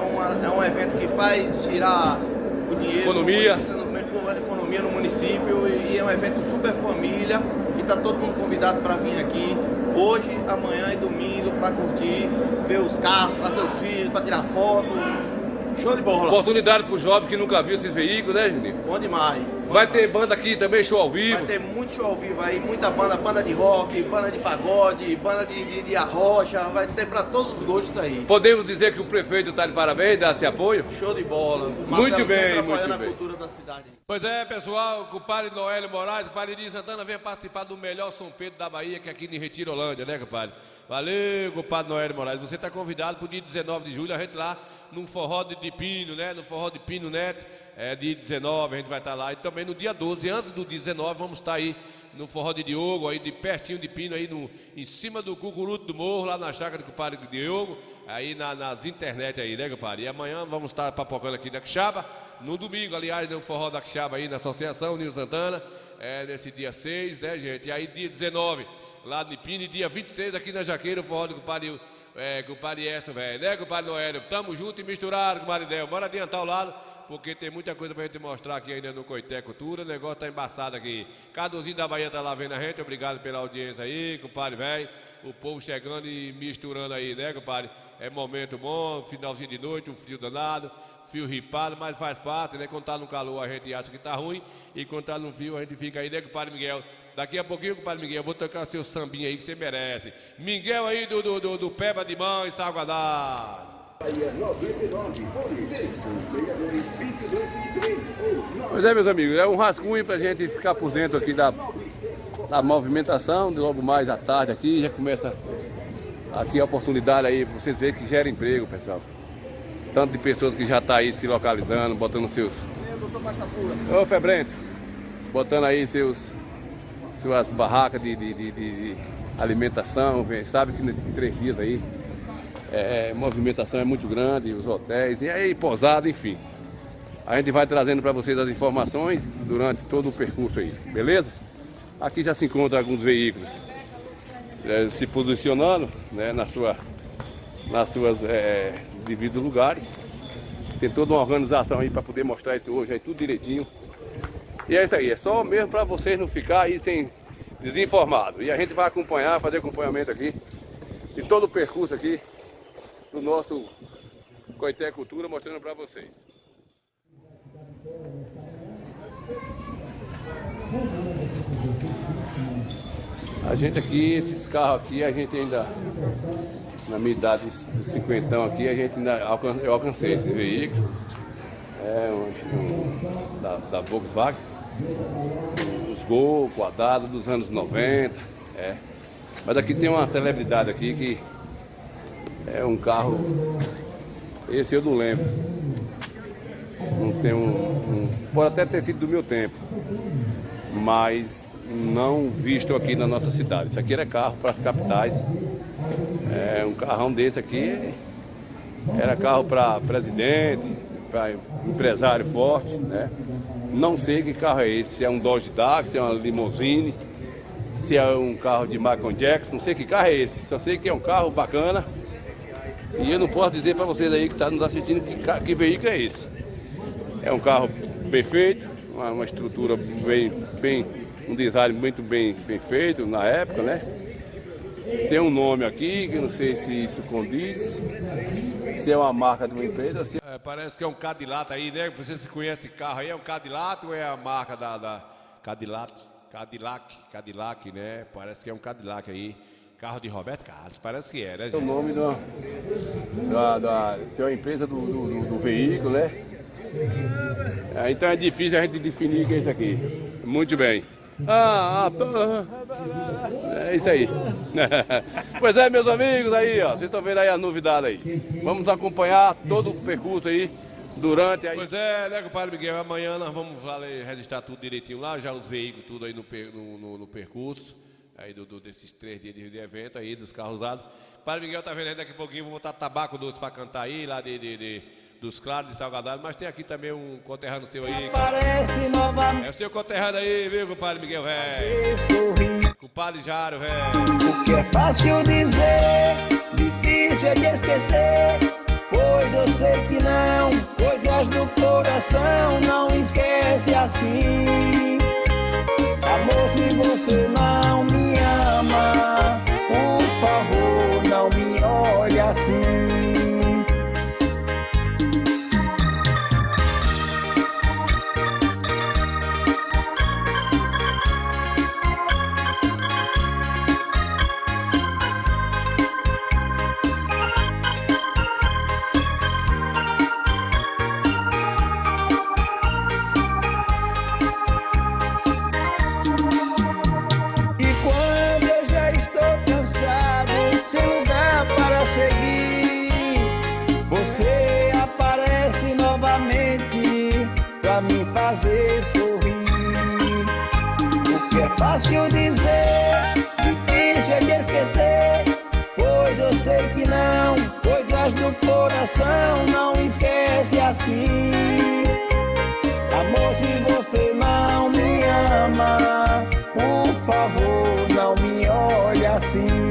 um evento que faz girar o dinheiro. Economia no município, e é um evento super família. E tá todo mundo convidado para vir aqui hoje, amanhã e domingo para curtir, ver os carros, para seus filhos, para tirar foto. Show de bola. Oportunidade para os jovens que nunca viram esses veículos, né, Juninho? Bom demais. Vai ter banda aqui também, show ao vivo? Vai ter muito show ao vivo aí, muita banda de rock, banda de pagode, banda de arrocha, vai ter para todos os gostos aí. Podemos dizer que o prefeito está de parabéns, dá esse apoio? Show de bola. Muito bem, muito bem. A cultura da cidade. Pois é, pessoal, o compadre Noélio Moraes, o compadre de Santana vem participar do melhor São Pedro da Bahia, que é aqui em Retirolândia, né, compadre? Valeu, compadre Noélio Moraes. Você está convidado para o dia 19 de julho, a gente lá num forró de Pino, né? No forró de Pino Neto, dia 19 a gente vai estar lá. E também no dia 12, antes do dia 19, vamos estar aí no forró de Diogo, aí de pertinho de Pino, aí em cima do Cucuruto do Morro, lá na chácara do compadre Diogo, aí nas internet aí, né, compadre? E amanhã vamos estar papocando aqui na Quixaba, no domingo, aliás, no forró da Quixaba aí na Associação Nil Santana, nesse dia 6, né, gente? E aí dia 19, lá de Pino, e dia 26 aqui na Jaqueira, o forró do compadre compadre Esso, velho, né, compadre Noélio? Tamo junto e misturado, compadre Del. Bora adiantar o lado, porque tem muita coisa pra gente mostrar aqui ainda no Coité Cultura. O negócio tá embaçado aqui. Caduzinho da Bahia tá lá vendo a gente. Obrigado pela audiência aí, compadre, velho. O povo chegando e misturando aí, né, compadre? É momento bom, finalzinho de noite, um frio danado, fio ripado, mas faz parte, né? Quando tá no calor a gente acha que tá ruim, e quando tá no frio a gente fica aí, né, compadre Miguel? Daqui a pouquinho, compadre Miguel, eu vou tocar seu sambinha aí que você merece. Miguel aí do Peba de Mão e Salguadar. Pois é, meus amigos, é um rascunho pra gente ficar por dentro aqui da movimentação, de logo mais à tarde aqui, já começa aqui a oportunidade aí, pra vocês verem que gera emprego, pessoal. Tanto de pessoas que já tá aí se localizando, botando seus... Ô, Febrento, botando aí suas barracas de alimentação, sabe que nesses 3 dias aí a movimentação é muito grande, os hotéis, e aí pousada, enfim. A gente vai trazendo para vocês as informações durante todo o percurso aí, beleza? Aqui já se encontra alguns veículos se posicionando, né, nas suas devidos lugares. Tem toda uma organização aí para poder mostrar isso hoje aí, tudo direitinho. E é isso aí, é só mesmo para vocês não ficarem aí sem desinformado. E a gente vai acompanhar, fazer acompanhamento aqui de todo o percurso aqui do nosso Coité Cultura, mostrando para vocês. A gente aqui, esses carros aqui, a gente ainda, na minha idade dos 50 aqui, a gente ainda eu alcancei esse veículo. Da Volkswagen. Os Gol, quadrado dos anos 90. Mas aqui tem uma celebridade aqui que é um carro. Esse eu não lembro. Não tem pode até ter sido do meu tempo, mas não visto aqui na nossa cidade. Isso aqui era carro para as capitais. Um carrão desse aqui era carro para presidente, para empresário forte, né? Não sei que carro é esse, se é um Dodge Dart, se é uma limousine, se é um carro de Michael Jackson, não sei que carro é esse, só sei que é um carro bacana. E eu não posso dizer para vocês aí que estão nos assistindo que veículo é esse. É um carro bem feito, uma estrutura bem, um design muito bem feito na época, né? Tem um nome aqui, que eu não sei se isso condiz, se é uma marca de uma empresa. Se... parece que é um Cadillac aí, né? Você se conhece esse carro aí, é um Cadillac ou é a marca da Cadillac, né? Parece que é um Cadillac aí. Carro de Roberto Carlos, parece que é, né, É o gente? nome da empresa do veículo, né? Então é difícil a gente definir o que é isso aqui. Muito bem. É isso aí. Pois é, meus amigos, aí, ó. Vocês estão vendo aí a novidade aí. Vamos acompanhar todo o percurso aí durante aí. Pois é, né, compadre Miguel? Amanhã nós vamos registrar tudo direitinho lá, já os veículos, tudo aí no percurso. Aí desses 3 dias de evento aí, dos carros usados. O padre Miguel tá vendo aí daqui a pouquinho, vou botar tabaco doce pra cantar aí, lá dos Claros de Salgadado, mas tem aqui também um conterrâneo seu aí. É o seu conterrâneo aí, viu, compadre Miguel, velho? Compadre Jário, velho. O que é fácil dizer, difícil é de esquecer, pois eu sei que não, coisas do coração não esquece assim. Amor, se você não me ama, por favor, não me olhe assim. Você aparece novamente pra me fazer sorrir. O que é fácil dizer, difícil é de esquecer, pois eu sei que não, coisas do coração não esquece assim. Amor, se você não me ama, por favor, não me olhe assim.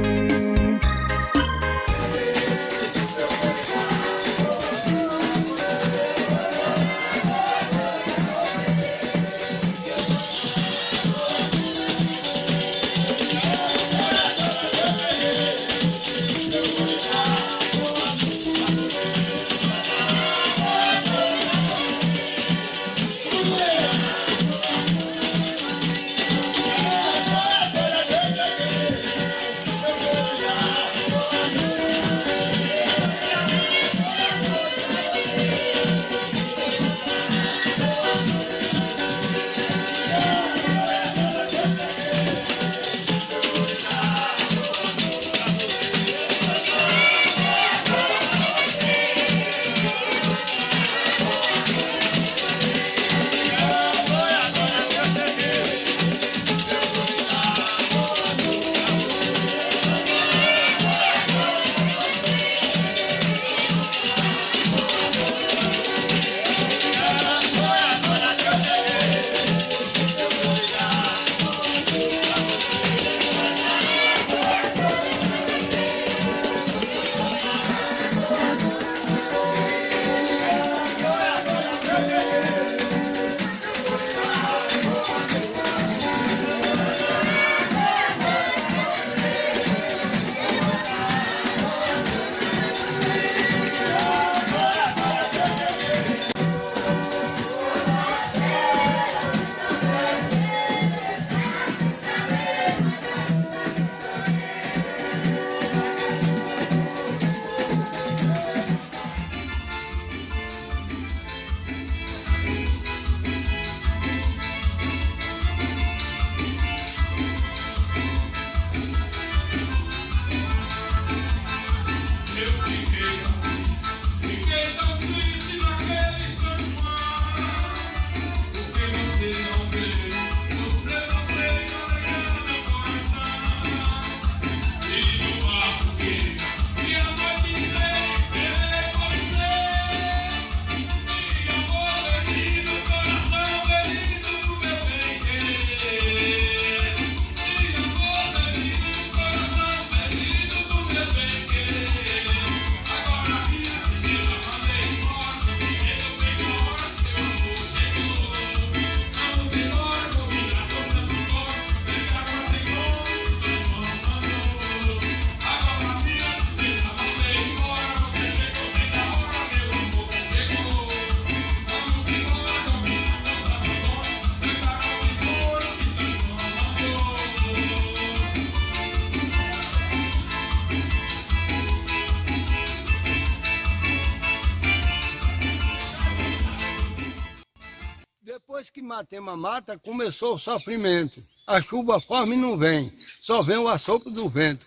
que matemos a mata, começou o sofrimento. A chuva forte não vem, só vem o assopro do vento.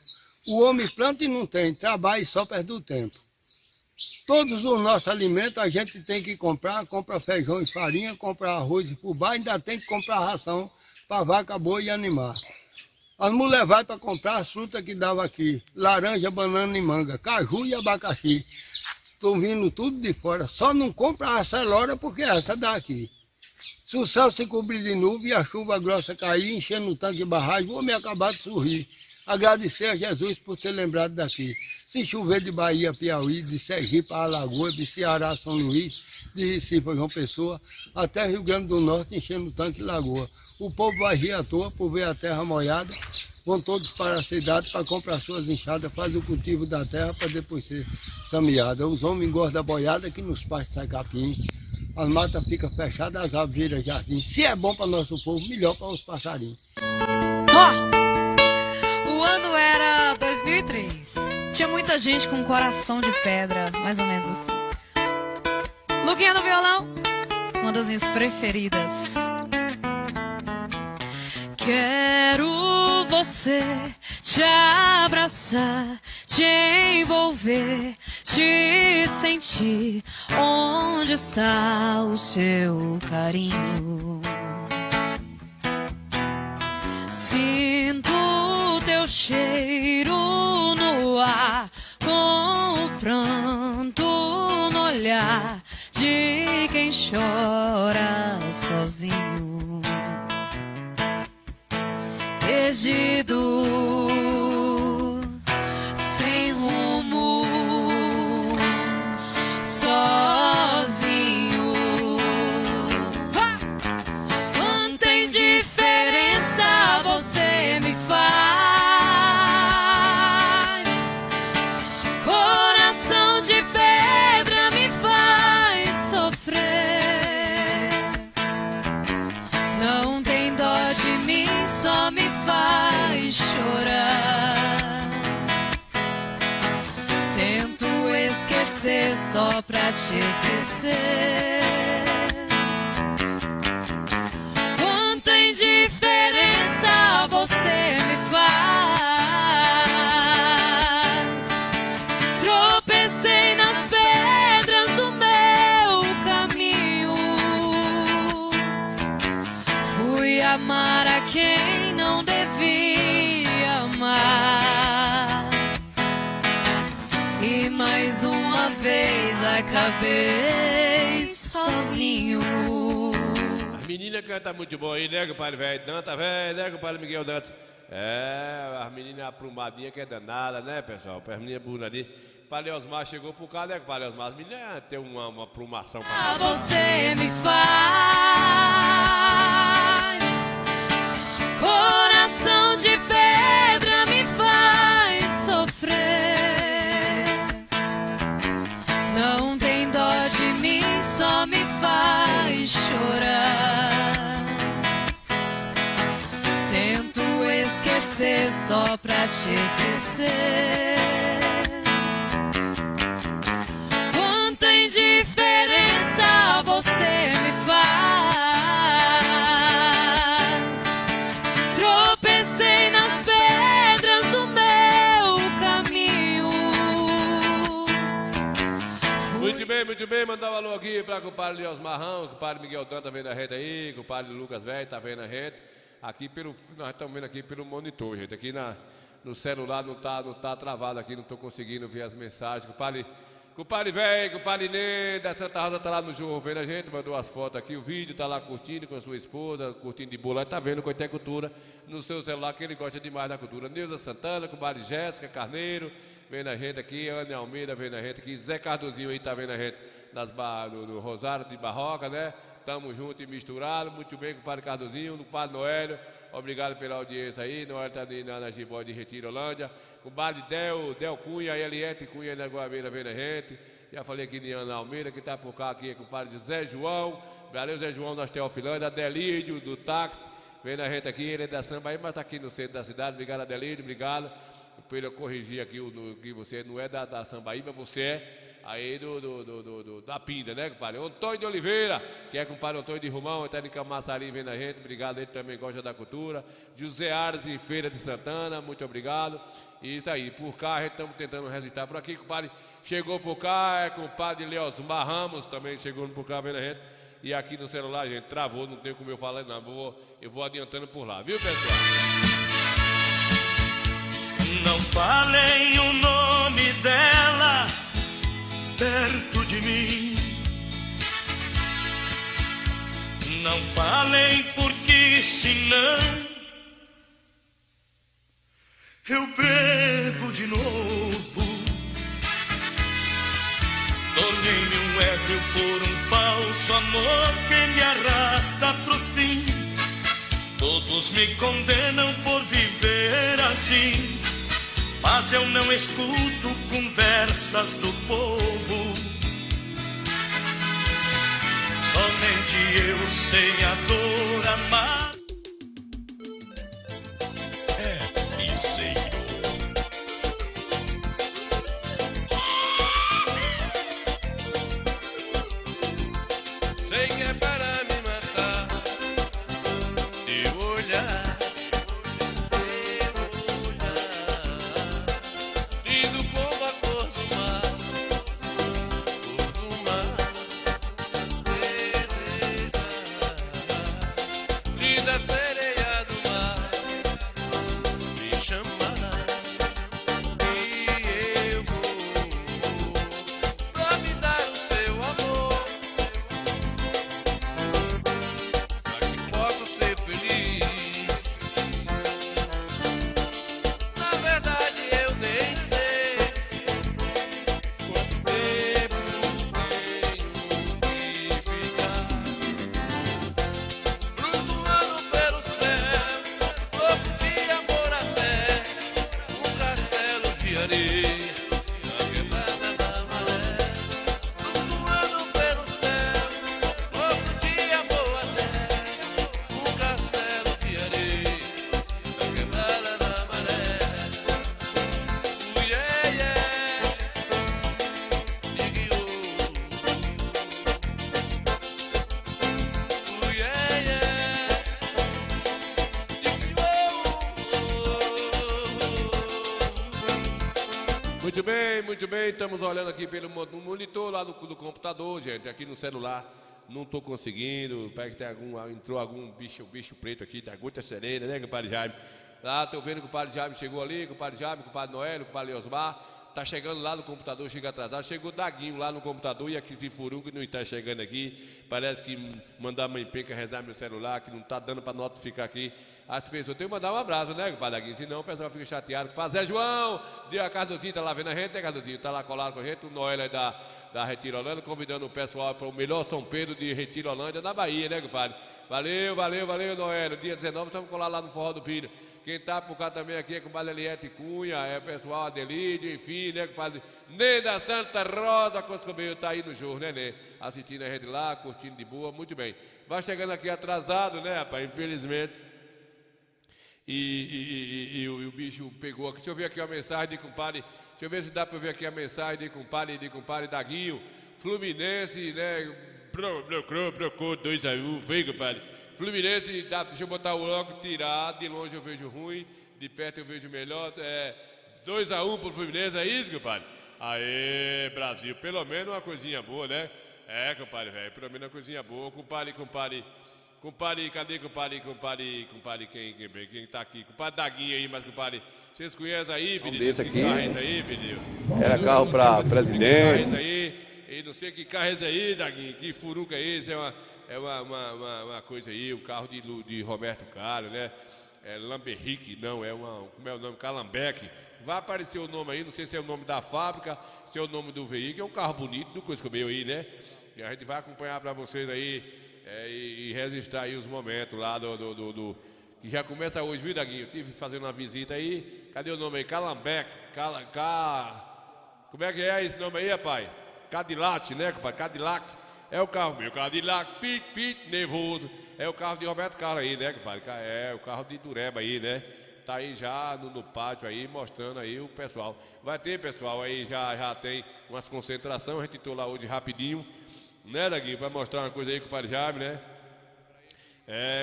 O homem planta e não tem, trabalha e só perde o tempo. Todos os nossos alimentos a gente tem que comprar, compra feijão e farinha, compra arroz e fubá, ainda tem que comprar ração para vaca, boi e animar. As mulheres vão para comprar as frutas que dava aqui, laranja, banana e manga, caju e abacaxi. Estão vindo tudo de fora, só não compra a celora porque essa dá aqui. Se o céu se cobrir de nuvem e a chuva grossa cair, enchendo o tanque de barragem, vou me acabar de sorrir. Agradecer a Jesus por ter lembrado daqui. Se chover de Bahia, Piauí, de Sergipe a Alagoas, de Ceará, São Luís, de Recife a João Pessoa, até Rio Grande do Norte, enchendo o tanque de lagoa. O povo vai rir à toa por ver a terra molhada, vão todos para a cidade para comprar suas enxadas, faz o cultivo da terra para depois ser sameada. Os homens engordam a boiada que nos pastos sai capim. As matas ficam fechadas, as árvores viram jardim. Se é bom para nosso povo, melhor para os passarinhos. O ano era 2003. Tinha muita gente com um coração de pedra, mais ou menos assim. Luquinha no violão, uma das minhas preferidas. Quero você te abraçar, te envolver, te sentir. Onde está o seu carinho? Sinto teu cheiro no ar, com o pranto no olhar de quem chora sozinho. Perdido, sem rumo, sozinho. Quanta indiferença você me faz. Coração de pedra me faz sofrer. Não tem dó de mim, só me faz chorar. Tento esquecer só pra te esquecer. Quanta indiferença você me faz. Tropecei nas pedras do meu caminho. Fui amar a quem não devia amar. E mais uma vez acabei sozinho. As meninas cantam muito bom aí, né, compadre velho? Danta velho, né, compadre Miguel Dantas? É, as meninas aprumadinhas que é danada, né, pessoal? As meninas bonitas ali. Padre Osmar chegou por cá, né, compadre Osmar? As meninas têm uma aprumação pra você me faz. Coração de pedra me faz sofrer. Não tem dó de mim, só me faz chorar. Tento esquecer só pra te esquecer. Quanta indiferença você me faz. Tropecei nas pedras do meu caminho. Muito bem, mandar um alô aqui para o compadre Leosmar Ramos, o compadre Miguel Dan tá vendo a gente aí, o compadre Lucas Velho tá vendo a gente. Aqui nós estamos vendo aqui pelo monitor, gente. Aqui no celular não tá travado aqui, não tô conseguindo ver as mensagens. Compadre velho, compadre Ney da Santa Rosa tá lá no jogo vendo a gente, mandou as fotos aqui, o vídeo tá lá curtindo com a sua esposa, curtindo de boa, tá vendo Coité Cultura no seu celular, que ele gosta demais da cultura. Neuza Santana, compadre Jéssica Carneiro, vendo a gente aqui, Ana Almeida vendo a gente aqui, Zé Cardozinho aí tá vendo a gente no Rosário de Barroca, né? Tamo junto e misturado, muito bem, compadre Cardozinho, compadre Noélio, obrigado pela audiência aí, Noélio tá ali na Gibó de Retiro, Holândia. Compadre Del Cunha, Eliette Cunha da Guabeira vendo a gente. Já falei aqui de Ana Almeida, que está por cá aqui, é compadre Zé João. Valeu, Zé João da Teofilândia, Adelídio do táxi, vendo a gente aqui, ele é da samba aí, mas está aqui no centro da cidade. Obrigado, Adelídio, obrigado por eu corrigir aqui que você não é da Sambaíba, você é aí da Pinda, né, compadre? Antônio de Oliveira, que é compadre Antônio de Romão, está em Camaçari vendo a gente, obrigado, ele também gosta da cultura. José Ares em Feira de Santana, muito obrigado. E isso aí, por cá a gente estamos tentando resistir por aqui, compadre. Chegou por cá, é compadre Leosmar Ramos, também chegou por cá vendo a gente. E aqui no celular, gente, travou, não tem como eu falar, não. Eu vou adiantando por lá, viu, pessoal? Não falem o nome dela perto de mim. Não falem porque senão eu bebo de novo. Tornei-me um ébrio por um falso amor que me arrasta pro fim. Todos me condenam por viver assim, mas eu não escuto conversas do povo. Somente eu sei a dor amar. É piseiro. Sei que é para me matar de olhar. Lindo como a cor do mar, linda sereia do mar, me chamar e eu vou pra me dar o seu amor, pra que possa ser feliz. Na verdade eu nem sei quanto tempo tenho que ficar flutuando pelo céu, louco de amor até um castelo de areia na quebrada da maré. Flutuando pelo céu, louco de amor até um castelo de areia na quebrada da maré. Yeah, yeah. Digue-o. Yeah, yeah. Muito bem, estamos olhando aqui pelo monitor lá do computador, gente, aqui no celular, não estou conseguindo, parece que entrou algum bicho preto aqui, tem muita sereia, né, compadre Jaime? Lá, estou vendo que o compadre Jaime chegou ali, compadre Jaime, compadre Noélio, compadre Leosmar, tá chegando lá no computador, chega atrasado, chegou Daguinho lá no computador e aqui Furu que não está chegando aqui, parece que mandar a mãe Penca rezar meu celular, que não está dando para notificar aqui as pessoas. Tem que mandar um abraço, né, compadre Daguinho, senão o pessoal fica chateado. Compadre Zé João, a Cardozinho tá lá vendo a gente, né, Cardozinho? Tá lá colado com a gente, o Noélio aí da Retiro Holândia, convidando o pessoal para o melhor São Pedro de Retiro Holândia, na Bahia, né, compadre? Valeu, Noélio. Dia 19 estamos colados lá no Forró do Pilho. Quem tá por cá também aqui é com o compadre Eliette Cunha, é o pessoal Adelídio, enfim, né, compadre Ney da Santa Rosa Coscobeiro tá aí no jogo, né, assistindo a gente lá, curtindo de boa, muito bem. Vai chegando aqui atrasado, né, rapaz, infelizmente. E o bicho pegou aqui. Deixa eu ver aqui a mensagem de compadre. Deixa eu ver se dá para ver aqui a mensagem de compadre Daguinho. Fluminense, né? Brocou 2-1, foi, compadre. Fluminense, deixa eu botar o óculos, tirar. De longe eu vejo ruim, de perto eu vejo melhor. 2-1 pro Fluminense, é isso, compadre? Aê, Brasil, pelo menos uma coisinha boa, né? É, compadre, velho, pelo menos uma coisinha boa. Compadre, cadê compadre, quem tá aqui? Compadre Daguinho aí, mas compadre, vocês conhecem aí, Vinícius? Desse aqui, carro é esse aí, Vinícius? Era carro para presidente. Carro é esse aí, e não sei que carro é esse aí, Daguinho, que furuca é esse, é uma coisa aí, o carro de Roberto Carlos, né? É Lamberrique, não, como é o nome? Calambeque. Vai aparecer o nome aí, não sei se é o nome da fábrica, se é o nome do veículo, é um carro bonito, do coisa que eu aí, né? E a gente vai acompanhar para vocês aí. E registrar aí os momentos lá que já começa hoje, viu, Daguinho? Eu tive fazendo uma visita aí. Cadê o nome aí? Calambeque. Como é que é esse nome aí, rapaz? Cadillac, né, compadre? Cadillac. É o carro meu. Cadillac, pit, nervoso. É o carro de Roberto Carlos aí, né, compadre? É o carro de Dureba aí, né? Tá aí já no pátio aí, mostrando aí o pessoal. Vai ter, pessoal, aí já tem umas concentrações, a gente entrou lá hoje rapidinho, né, Daguinho, para mostrar uma coisa aí com o compadre Jaime, né?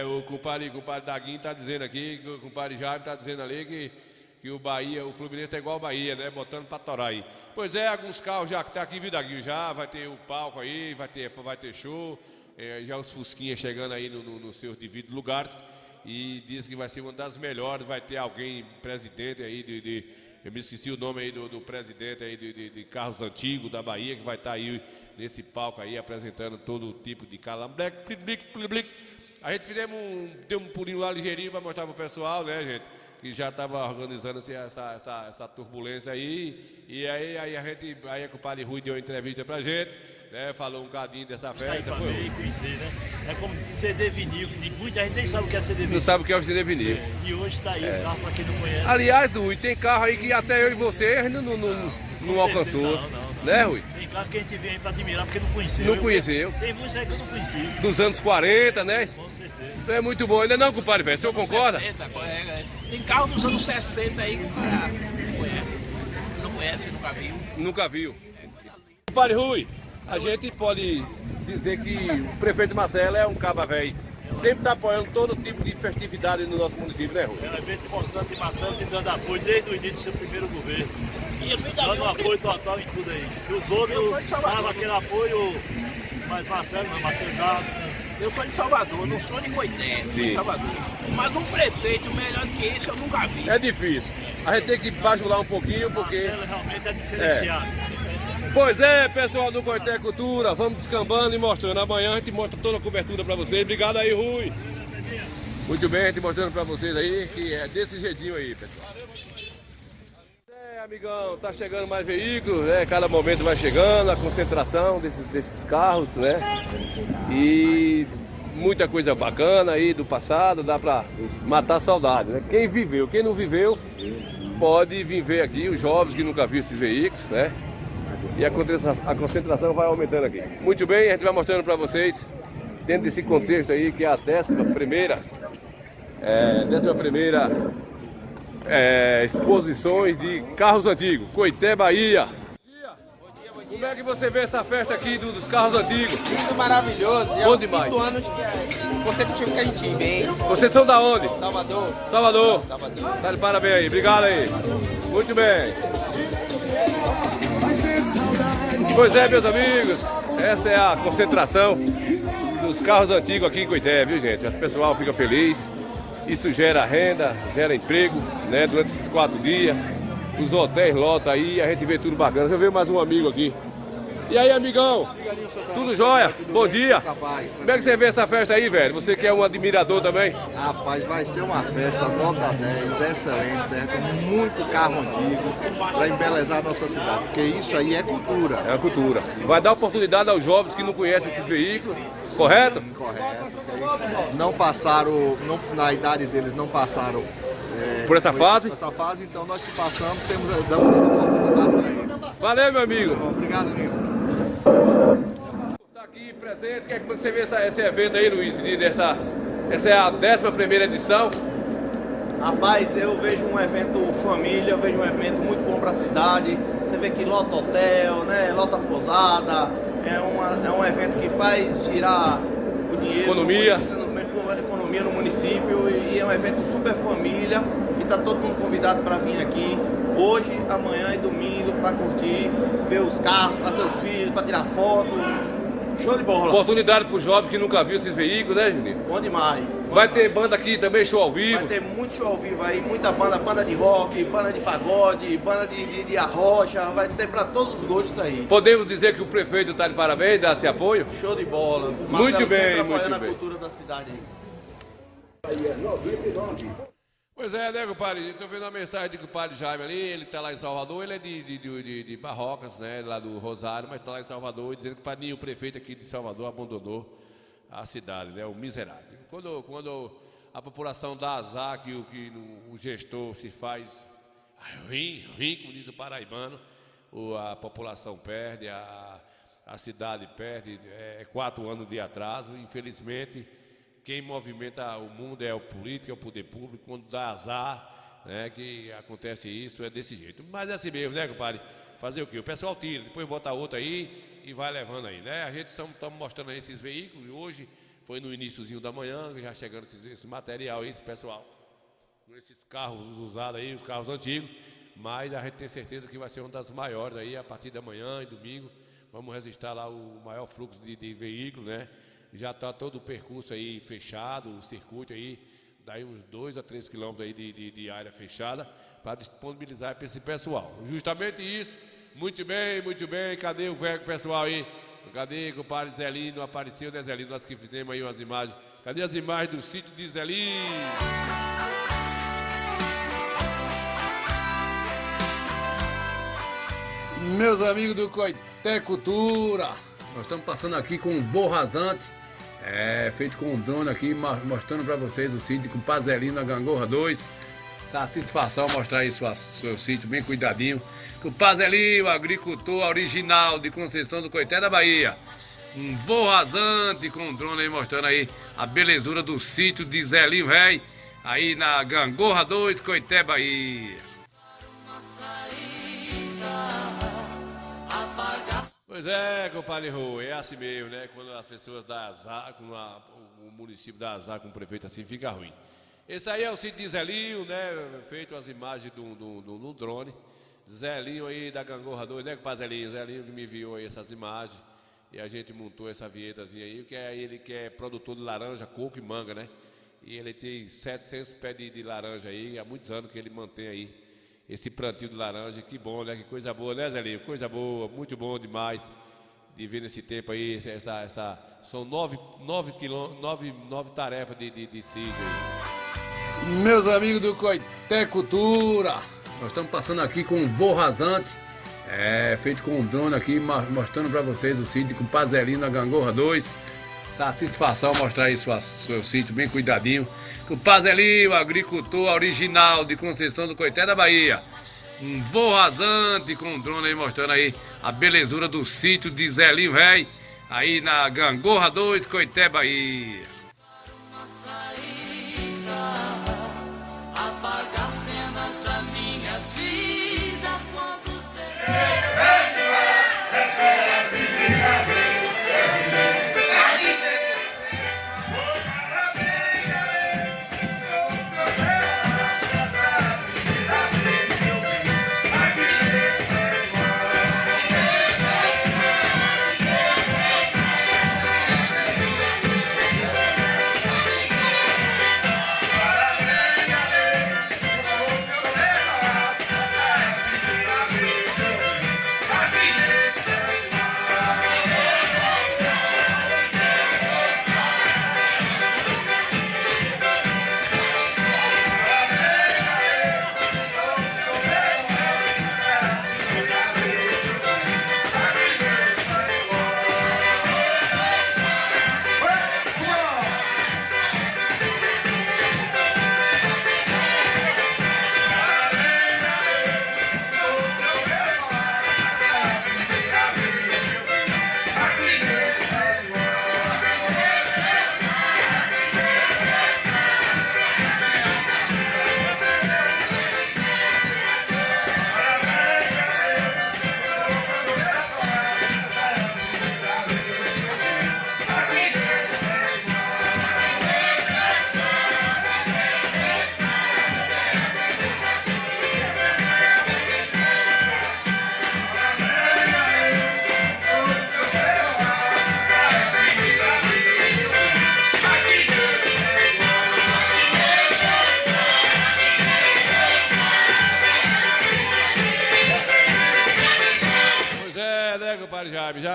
O compadre Daguinho tá dizendo aqui, que o compadre Jaime tá dizendo ali que o Bahia, o Fluminense tá igual ao Bahia, né? Botando pra torar aí. Pois é, alguns carros já que tá aqui, viu, Daguinho? Já vai ter o palco aí, vai ter show, já os Fusquinhas chegando aí nos seus devidos lugares. E diz que vai ser uma das melhores, vai ter alguém, presidente aí eu me esqueci o nome aí do presidente aí de carros antigos da Bahia, que vai estar aí nesse palco aí, apresentando todo tipo de calambreque, plic. A gente deu um pulinho lá ligeirinho para mostrar pro pessoal, né, gente, que já estava organizando essa turbulência aí, e aí a compadre Rui deu uma entrevista pra gente, né, falou um bocadinho dessa festa. Conhecer, né? É como CD vinil, que muita gente nem sabe o que é CD vinil. Não sabe o que é o CD vinil. E hoje está aí o carro para quem não conhece. Aliás, Rui, tem carro aí que até eu e você ainda não alcançou. Não. Né, Rui? Tem carro que a gente vem aí para admirar porque não conheceu. Não conheceu. Tem muitos aí que eu não conheci. Dos anos 40, né? Com certeza. Então é muito bom, ainda não, compadre, velho? O senhor concorda? 60, tem carro dos anos 60 aí que não conhece, nunca viu. Nunca viu. Compadre Rui, a gente pode dizer que o prefeito Marcelo é um caba velho. Sempre está apoiando todo tipo de festividade no nosso município, né, Rui? É um evento importante de Marcelo, tem dando apoio desde o início do seu primeiro governo. E dando apoio total em tudo aí. E os outros davam aquele apoio, mas Marcelo dava. Eu sou de Salvador, não sou de Coité, sou de Salvador. Mas um prefeito melhor que esse eu nunca vi. É difícil. A gente tem que bajular um pouquinho, porque... Marcelo realmente é diferenciado. Pois é, pessoal do Coité Cultura, vamos descambando e mostrando. Amanhã a gente mostra toda a cobertura para vocês. Obrigado aí, Rui. Muito bem, a gente mostrando para vocês aí, que é desse jeitinho aí, pessoal. Amigão, tá chegando mais veículos, né? Cada momento vai chegando, a concentração desses carros, né? E muita coisa bacana aí do passado, dá pra matar a saudade, né? Quem viveu, quem não viveu, pode vir ver aqui, os jovens que nunca viram esses veículos, né? E a concentração vai aumentando aqui. Muito bem, a gente vai mostrando para vocês, dentro desse contexto aí, que é a 11ª exposições de carros antigos, Coité, Bahia. Como é que você vê essa festa aqui dos carros antigos? Muito maravilhoso. Bom demais. 5 anos consecutivos que a gente vem. Vocês são da onde? Salvador. Salvador. Tá de parabéns aí, obrigado aí. Muito bem. Pois é, meus amigos, essa é a concentração dos carros antigos aqui em Coité, viu, gente? O pessoal fica feliz. Isso gera renda, gera emprego, né, durante esses 4 dias. Os hotéis lotam aí, a gente vê tudo bacana. Deixa eu ver mais um amigo aqui. E aí, amigão? Tudo jóia? Bom dia. Como é que você vê essa festa aí, velho? Você que é um admirador também? Rapaz, vai ser uma festa nota 10, excelente, certo? Muito carro antigo para embelezar a nossa cidade, porque isso aí é cultura. É a cultura. Vai dar oportunidade aos jovens que não conhecem esses veículos, correto? Correto. Não passaram, na idade deles não passaram por essa fase? Essa fase, então nós que passamos, damos essa oportunidade para eles. Valeu, meu amigo. Obrigado, amigo. Está aqui presente, como é que você vê esse evento aí, Luiz? Essa é a 11ª edição. Rapaz, eu vejo um evento família, eu vejo um evento muito bom para a cidade. Você vê que lota hotel, né? Lota pousada. É um evento que faz girar o dinheiro, economia no município, e é um evento super família. E tá todo mundo convidado para vir aqui hoje, amanhã e domingo para curtir, ver os carros, para seus filhos, para tirar foto. Show de bola. Oportunidade para os jovens que nunca viram esses veículos, né, Juninho? Bom demais. Vai ter banda aqui também, show ao vivo? Vai ter muito show ao vivo aí, muita banda de rock, banda de pagode, banda de arrocha, vai ter para todos os gostos aí. Podemos dizer que o prefeito está de parabéns, dá esse apoio? Show de bola. Muito bem, apoiando a cultura da cidade aí. Pois é, né, compadre? Estou vendo a mensagem do compadre Jaime ali, ele está lá em Salvador, ele é de Barrocas, né, lá do Rosário, mas está lá em Salvador, dizendo que Paninho, o prefeito aqui de Salvador, abandonou a cidade, né, o miserável. Quando a população dá azar, que o gestor se faz ruim, como diz o paraibano, a população perde, a cidade perde, 4 anos de atraso, infelizmente. Quem movimenta o mundo é o político, é o poder público. Quando dá azar, né, que acontece isso, é desse jeito. Mas é assim mesmo, né, compadre? Fazer o quê? O pessoal tira, depois bota outro aí e vai levando aí, né? A gente estamos mostrando aí esses veículos e hoje foi no iniciozinho da manhã, já chegando esse material aí, esse pessoal, com esses carros usados aí, os carros antigos, mas a gente tem certeza que vai ser uma das maiores aí a partir da manhã e domingo. Vamos registrar lá o maior fluxo de veículos, né? Já está todo o percurso aí fechado, o circuito aí, daí uns 2 a 3 quilômetros aí de área fechada, para disponibilizar para esse pessoal. Justamente isso. Muito bem, muito bem. Cadê o velho pessoal aí? Cadê o compadre Zelinho? Não apareceu, né, Zelinho? Nós que fizemos aí umas imagens. Cadê as imagens do sítio de Zelinho? Meus amigos do Coité Cultura, nós estamos passando aqui com um voo rasante, feito com um drone aqui, mostrando para vocês o sítio com Pazelinho na Gangorra 2. Satisfação mostrar aí seu sítio bem cuidadinho. Com o Pazelinho, agricultor original de Conceição do Coité da Bahia. Um voo rasante com um drone aí mostrando aí a belezura do sítio de Zelinho Rei, aí na Gangorra 2, Coité, Bahia. Pois é, compadre Rô, é assim mesmo, né? Quando as pessoas dão azar, quando o município dá azar com o prefeito assim, fica ruim. Esse aí é o sítio de Zelinho, né? Feito as imagens do drone. Zelinho aí da Gangorra 2, né, compadre Zelinho? Zelinho que me enviou aí essas imagens. E a gente montou essa vinhetazinha aí, que é ele que é produtor de laranja, coco e manga, né? E ele tem 700 pés de laranja aí, há muitos anos que ele mantém aí esse plantio de laranja. Que bom, né? Que coisa boa, né, Zelinho? Coisa boa, muito bom demais de ver nesse tempo aí, são 9 tarefas de sítio aí. Meus amigos do Coité Cultura, nós estamos passando aqui com um voo rasante, feito com um drone aqui, mostrando para vocês o sítio com Pazelinho na Gangorra 2. Satisfação mostrar aí seu sítio bem cuidadinho. Com o Pazelinho, agricultor original de Conceição do Coité da Bahia. Um voo rasante com um drone aí mostrando aí a belezura do sítio de Zelinho Rei, aí na Gangorra 2, Coité, Bahia. Apagar cenas da minha vida. Quantos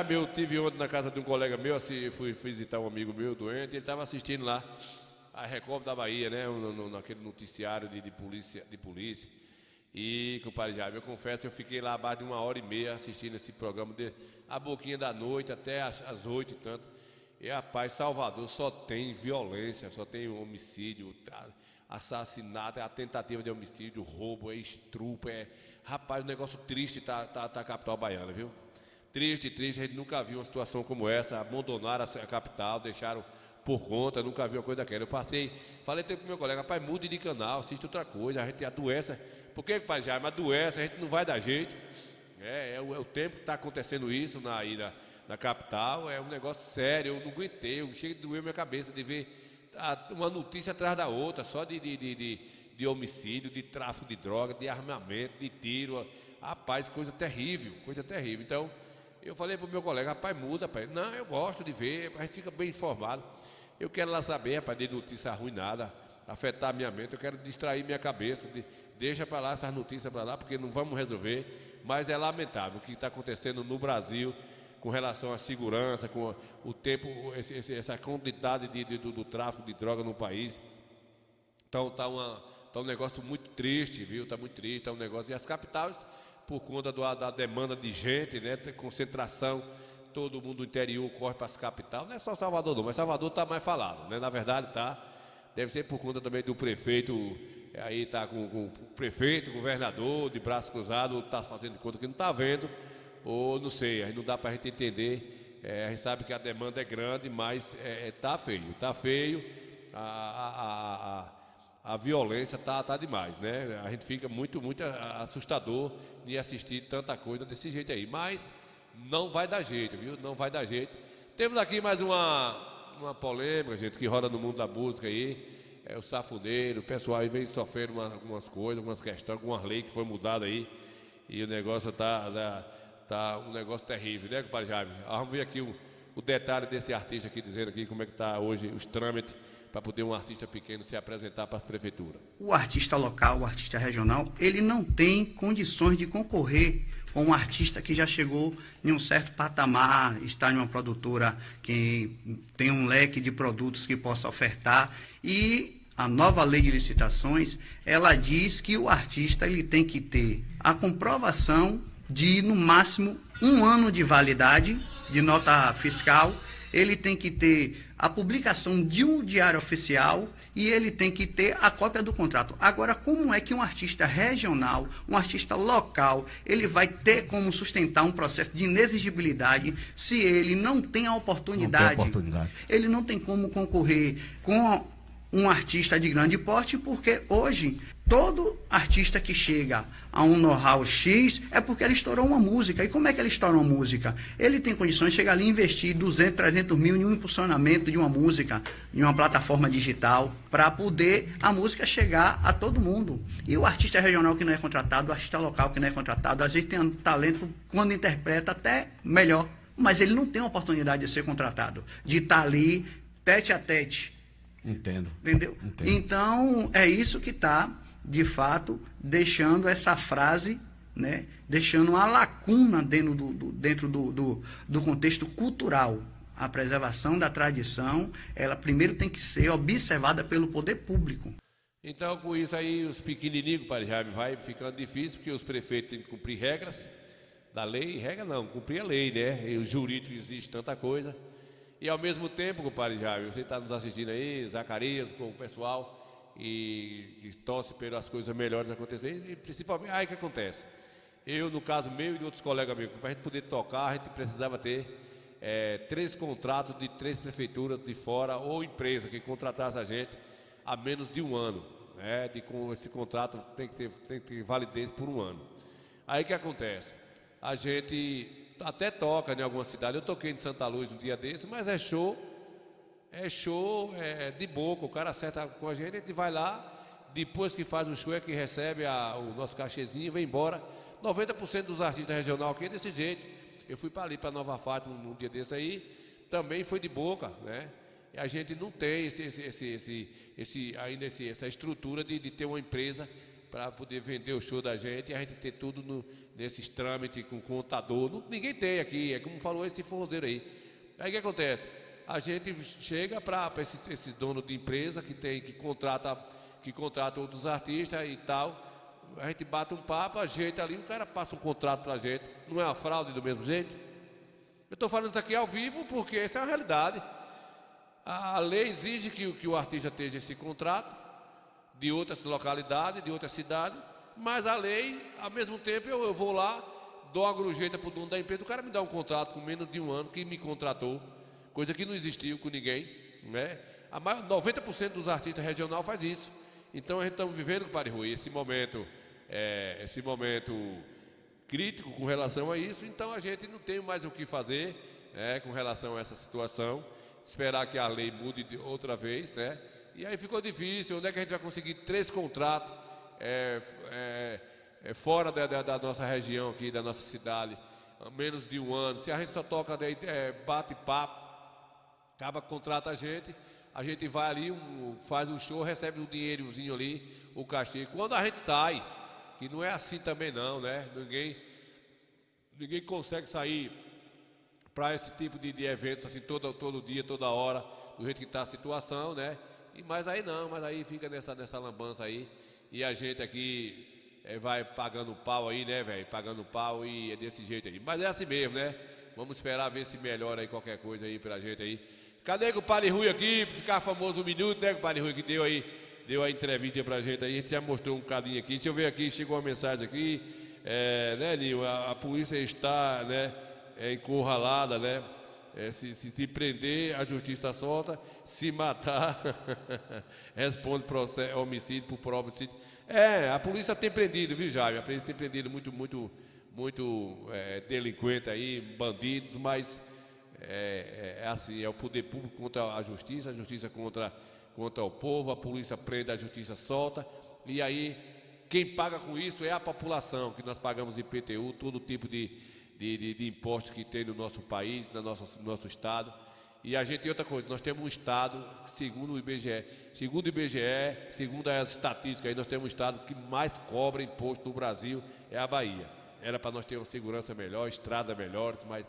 Eu tive ontem na casa de um colega meu, assim, fui visitar um amigo meu doente, ele estava assistindo lá a Record da Bahia, né, naquele noticiário de polícia. E, compadre Jaime, eu confesso, eu fiquei lá abaixo de 1h30 assistindo esse programa, a boquinha da noite até às 8 e tanto. E, rapaz, Salvador só tem violência, só tem homicídio, assassinato, a tentativa de homicídio, roubo, estupro, rapaz, um negócio triste tá a capital baiana, viu? Triste, a gente nunca viu uma situação como essa. Abandonaram a capital, deixaram por conta, nunca vi uma coisa daquela. Eu falei até pro meu colega, rapaz, mude de canal, assista outra coisa, a gente adoece. Por que, pai Jaime, adoece, a gente não vai dar jeito. É o tempo que está acontecendo isso aí na capital, é um negócio sério, eu não aguentei, chega de doer minha cabeça de ver uma notícia atrás da outra, só de homicídio, de tráfico de droga, de armamento, de tiro. Rapaz, coisa terrível. Então, eu falei pro meu colega, rapaz, muda, rapaz. Não, eu gosto de ver, a gente fica bem informado. Eu quero lá saber, rapaz, de notícia ruim nada, afetar a minha mente, eu quero distrair minha cabeça, deixa para lá essas notícias para lá, porque não vamos resolver. Mas é lamentável o que está acontecendo no Brasil com relação à segurança, com o tempo, essa quantidade do tráfico de droga no país. Então tá um negócio muito triste, viu? Tá muito triste, tá um negócio. E as capitais, por conta da demanda de gente, né? Tem concentração, todo mundo do interior corre para as capitais. Não é só Salvador não, mas Salvador está mais falado, né? Na verdade tá. Deve ser por conta também do prefeito, aí tá com o prefeito, o governador, de braço cruzado, está fazendo de conta que não está vendo, ou não sei, aí não dá para a gente entender. A gente sabe que a demanda é grande, mas tá feio, a violência tá demais, né? A gente fica muito assustador de assistir tanta coisa desse jeito aí, mas não vai dar jeito, viu? Não vai dar jeito. Temos aqui mais uma polêmica, gente, que roda no mundo da música aí. É o safoneiro, o pessoal aí vem sofrendo algumas coisas, algumas questões, algumas leis que foi mudada aí. E o negócio tá um negócio terrível, né, compadre Jaime? Vamos ver aqui o detalhe desse artista aqui, dizendo aqui como é que tá hoje os trâmites para poder um artista pequeno se apresentar para as prefeituras. O artista local, o artista regional, ele não tem condições de concorrer com um artista que já chegou em um certo patamar, está em uma produtora que tem um leque de produtos que possa ofertar, e a nova lei de licitações, ela diz que o artista ele tem que ter a comprovação de, no máximo, 1 ano de validade de nota fiscal, ele tem que ter a publicação de um diário oficial e ele tem que ter a cópia do contrato. Agora, como é que um artista regional, um artista local, ele vai ter como sustentar um processo de inexigibilidade se ele não tem a oportunidade? Ele não tem como concorrer com um artista de grande porte, porque hoje todo artista que chega a um know-how X é porque ele estourou uma música. E como é que ele estoura uma música? Ele tem condições de chegar ali e investir 200, 300 mil em um impulsionamento de uma música, em uma plataforma digital, para poder a música chegar a todo mundo. E o artista regional que não é contratado, o artista local que não é contratado, às vezes tem um talento quando interpreta até melhor, mas ele não tem a oportunidade de ser contratado, de estar ali tete a tete. Entendo. Entendeu? Entendo. Então, é isso que está, de fato, deixando essa frase, né, deixando uma lacuna dentro do contexto cultural. A preservação da tradição, ela primeiro tem que ser observada pelo poder público. Então, com isso aí, os pequenininhos, padre Jaime, vai ficando difícil, porque os prefeitos têm que cumprir regras da lei. Regra não, cumprir a lei, né? E o jurídico existe tanta coisa. E ao mesmo tempo, compadre Jaime, você está nos assistindo aí, Zacarias, com o pessoal, e torce pelas coisas melhores acontecerem, e principalmente, aí que acontece. Eu, no caso meu e de outros colegas meus, para a gente poder tocar, a gente precisava ter 3 contratos de 3 prefeituras de fora, ou empresa que contratasse a gente há menos de 1 ano. Né? Esse contrato tem que ter validez por 1 ano. Aí que acontece? A gente até toca em alguma cidade. Eu toquei em Santa Luz um dia desse, mas é show de boca. O cara acerta com a gente vai lá, depois que faz o show é que recebe o nosso cachezinho e vem embora. 90% dos artistas regionais aqui é desse jeito. Eu fui para ali, para Nova Fátima, um dia desse aí, também foi de boca, né? E a gente não tem essa estrutura de ter uma empresa para poder vender o show da gente, e a gente ter tudo nesses trâmites com contador. Ninguém tem aqui, é como falou esse forrozeiro aí. Aí o que acontece? A gente chega para esses donos de empresa que contrata outros artistas e tal, a gente bate um papo, ajeita ali, o cara passa um contrato para a gente. Não é uma fraude do mesmo jeito? Eu estou falando isso aqui ao vivo porque essa é a realidade. A lei exige que o artista tenha esse contrato de outras localidades, de outra cidade, mas a lei, ao mesmo tempo, eu vou lá, dou uma gorjeta para o dono da empresa, o cara me dá um contrato com menos de 1 ano, que me contratou, coisa que não existiu com ninguém. né? 90% dos artistas regionais faz isso. Então a gente está vivendo, compadre Rui, esse momento crítico com relação a isso. Então a gente não tem mais o que fazer, né, com relação a essa situação. Esperar que a lei mude outra vez, né? E aí ficou difícil. Onde é que a gente vai conseguir 3 contratos fora da nossa região aqui, da nossa cidade, menos de 1 ano? Se a gente só toca, bate papo, acaba, contrata a gente vai ali, faz um show, recebe um dinheirozinho ali, o cachê. Quando a gente sai, que não é assim também não, né? Ninguém consegue sair para esse tipo de eventos assim todo dia, toda hora, do jeito que está a situação, né? Mas aí fica nessa lambança aí, e a gente aqui vai pagando pau aí, né, velho? Pagando pau, e é desse jeito aí. Mas é assim mesmo, né? Vamos esperar ver se melhora aí qualquer coisa aí pra gente aí. Cadê o Padre Rui aqui, pra ficar famoso 1 minuto, né, o Padre Rui, que deu a entrevista pra gente aí, a gente já mostrou um bocadinho aqui. Deixa eu ver aqui, chegou uma mensagem aqui, né, Nil, a polícia está, né, encurralada, né, se prender, a justiça solta, se matar, responde homicídio por próprio homicídio. A polícia tem prendido, viu, Jaime? A polícia tem prendido muito delinquente aí, bandidos, mas assim, é o poder público contra a justiça contra o povo, a polícia prende, a justiça solta, e aí quem paga com isso é a população, que nós pagamos IPTU, todo tipo de impostos que tem no nosso país, no nosso estado. E a gente tem outra coisa, nós temos um estado, segundo o IBGE, segundo as estatísticas, aí nós temos um estado que mais cobra imposto no Brasil, é a Bahia. Era para nós ter uma segurança melhor, estradas melhores, mas...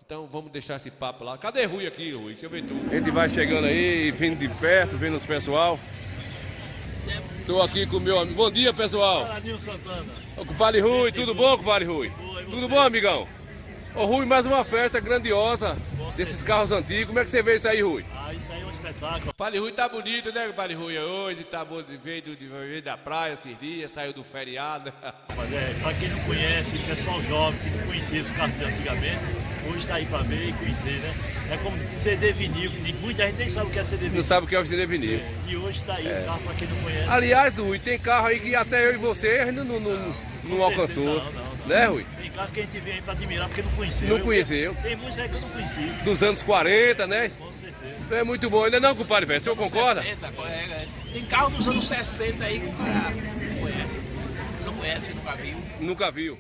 Então vamos deixar esse papo lá. Cadê Rui aqui, Rui? Deixa eu ver tu. A gente vai chegando aí, vindo de perto, vendo os pessoal. Estou aqui com o meu amigo. Bom dia, pessoal. Fala, Nil Santana. Ô, compadre Rui, tudo bom, compadre Rui? Tudo bom, amigão? Ô, Rui, mais uma festa grandiosa desses carros antigos. Como é que você vê isso aí, Rui? Isso aí é um espetáculo. O Padre Rui tá bonito, né, Padre Rui? Hoje tá veio da praia esses dias, saiu do feriado. Pra quem não conhece, o pessoal jovem que não conhecia os carros de antigamente, hoje está aí para ver e conhecer, né? É como CD vinil, que muita gente nem sabe o que é CD vinil. Não sabe o que é o CD vinil. E hoje está aí os carros para quem não conhece. Aliás, Rui, tem carro aí que até eu e você ainda não alcançou. Não. Né, Rui? Tem carro que a gente vem aí para admirar porque não conheceu. Não conheceu. Tem muitos aí que eu não conheci. Dos anos 40, né? Com certeza. É muito bom, ainda não, compadre, velho? O senhor concorda? 60, tem carro dos anos 60 aí que o cara não conhece, nunca viu. Nunca viu.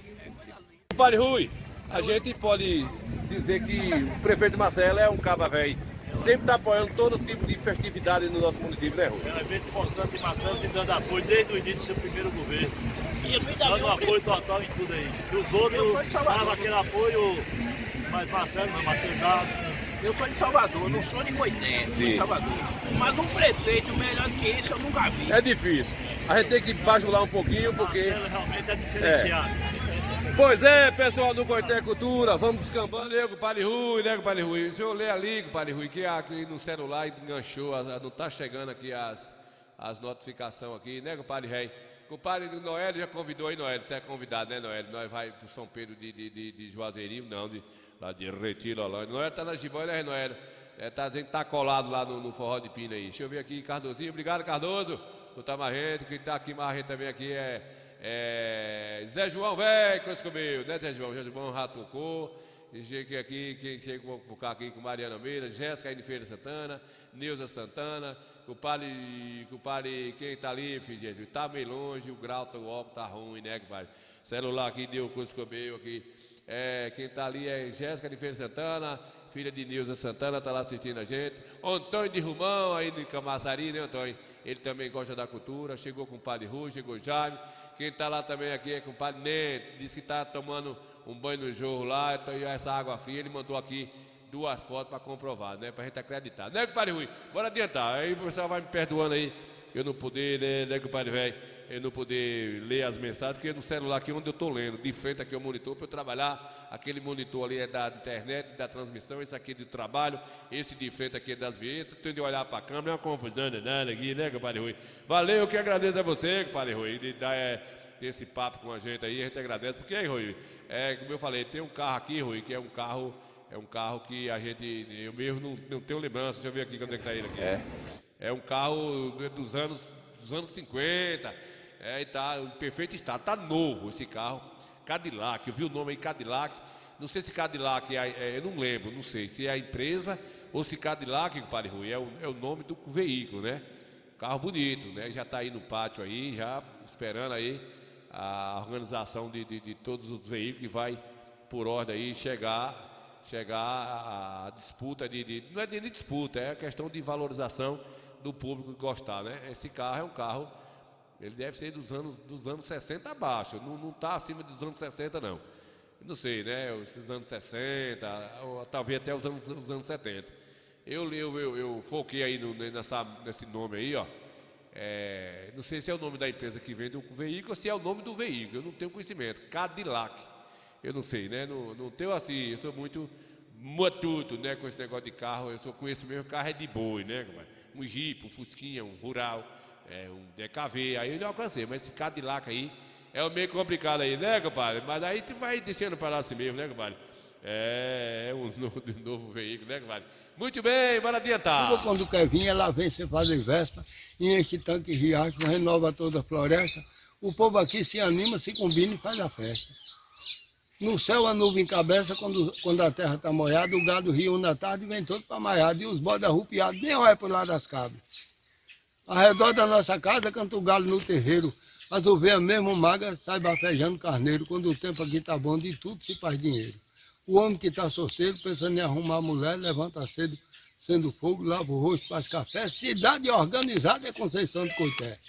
Compadre Rui, a gente pode dizer que o prefeito Marcelo é um caba velho. Sempre está apoiando todo tipo de festividade no nosso município, né, Rui? É um evento importante de Marcelo, tem dando apoio desde o início do seu primeiro governo. Dando apoio total em tudo aí. Dos outros, dava aquele apoio, mas Marcelo não, Marcelo dá. Eu sou de Salvador, não sou de Coité, sou de Salvador. Mas um prefeito melhor que isso eu nunca vi. É difícil. A gente tem que bajular um pouquinho, porque... Marcelo realmente é diferenciado. Pois é, pessoal do Coité Cultura, vamos descambando. Nego, Padre Rui, nego, Padre Rui. O senhor lê ali, Padre Rui, que aqui no celular enganchou, não está chegando aqui as notificações aqui, nego, Padre Rei. O padre do Noel já convidou aí, Noel, você é convidado, né, Noel? Nós vai para São Pedro de Juazeirinho, não, lá de Retiro, Holândia. Noel tá na Giboia, né, Noel? A gente tá colado lá no Forró de Pina aí. Deixa eu ver aqui, Cardozinho, obrigado, Cardoso. O Tamarrento, quem tá aqui, Marrento também aqui Zé João, velho, coisa comigo, né, Zé João Rato tocou. E chega aqui, quem chega por ficar aqui com Mariana Meira, Jéssica aí de Feira Santana, Neuza Santana, o padre, quem tá ali, filho Jesus, tá meio longe, o grau, o óculos tá ruim, né, compadre? Celular aqui deu coisa comigo aqui. Quem tá ali é Jéssica de Feira Santana, filha de Neuza Santana, tá lá assistindo a gente. Antônio de Rumão, aí de Camaçari, né, Antônio? Ele também gosta da cultura, chegou com o padre Rui, chegou Jaime. Quem tá lá também aqui é com o padre Neto, disse que tá tomando um banho no jorro lá, então essa água fria, ele mandou aqui 2 fotos para comprovar, né, pra gente acreditar. Né, compadre Rui? Bora adiantar, aí o pessoal vai me perdoando aí, eu não poder, né, compadre velho, eu não poder ler as mensagens, porque no celular aqui onde eu tô lendo, de frente aqui ao monitor, para eu trabalhar, aquele monitor ali é da internet, da transmissão, esse aqui é do trabalho, esse de frente aqui é das vinhetas, tem de olhar para a câmera, é uma confusão danada aqui, né, compadre Rui? Valeu, eu que agradeço a você, compadre Rui, de dar esse papo com a gente aí, a gente agradece, porque aí, Rui, como eu falei, tem um carro aqui, Rui, que é um carro É um carro que eu mesmo não tenho lembrança, deixa eu ver aqui quando é que tá ele aqui. É um carro dos anos 50, e tá em perfeito estado, tá novo esse carro. Cadillac, eu vi o nome aí, Cadillac. Não sei se Cadillac, eu não lembro, não sei se é a empresa ou se Cadillac, compadre Rui, é o nome do veículo, né? Carro bonito, né? Já tá aí no pátio aí, já esperando aí a organização de todos os veículos que vai, por ordem aí, chegar a disputa não é de disputa, é a questão de valorização do público gostar, né? Esse carro é um carro, ele deve ser dos anos 60 abaixo, não tá acima dos anos 60 não. Não sei, né? Esses anos 60, ou talvez até os anos 70. Eu foquei aí nesse nome aí, ó. Não sei se é o nome da empresa que vende o veículo ou se é o nome do veículo, eu não tenho conhecimento. Cadillac, eu não sei, né? Não tenho assim, eu sou muito matuto, né? Com esse negócio de carro, eu só conheço mesmo carro é de boi, né? Um Jeep, um Fusquinha, um Rural, um DKV, aí eu não alcancei, mas esse Cadillac aí é meio complicado aí, né, compadre? Mas aí tu vai descendo para lá assim mesmo, né, compadre? É um novo veículo, né, compadre? Muito bem, bora adiantar. Quando quer vir, ela vem se fazer festa, e enche tanque riacho, renova toda a floresta. O povo aqui se anima, se combina e faz a festa. No céu a nuvem cabeça, quando a terra está molhada, o gado rio na tarde vem todo para maiado, e os bodes arrupiados nem olham por lá das cabras. Ao redor da nossa casa canta o galo no terreiro, as ovelhas mesmo magras saem bafejando carneiro, quando o tempo aqui está bom, de tudo se faz dinheiro. O homem que está solteiro, pensando em arrumar a mulher, levanta cedo, sendo fogo, lava o rosto, faz café. Cidade organizada é Conceição de Coité.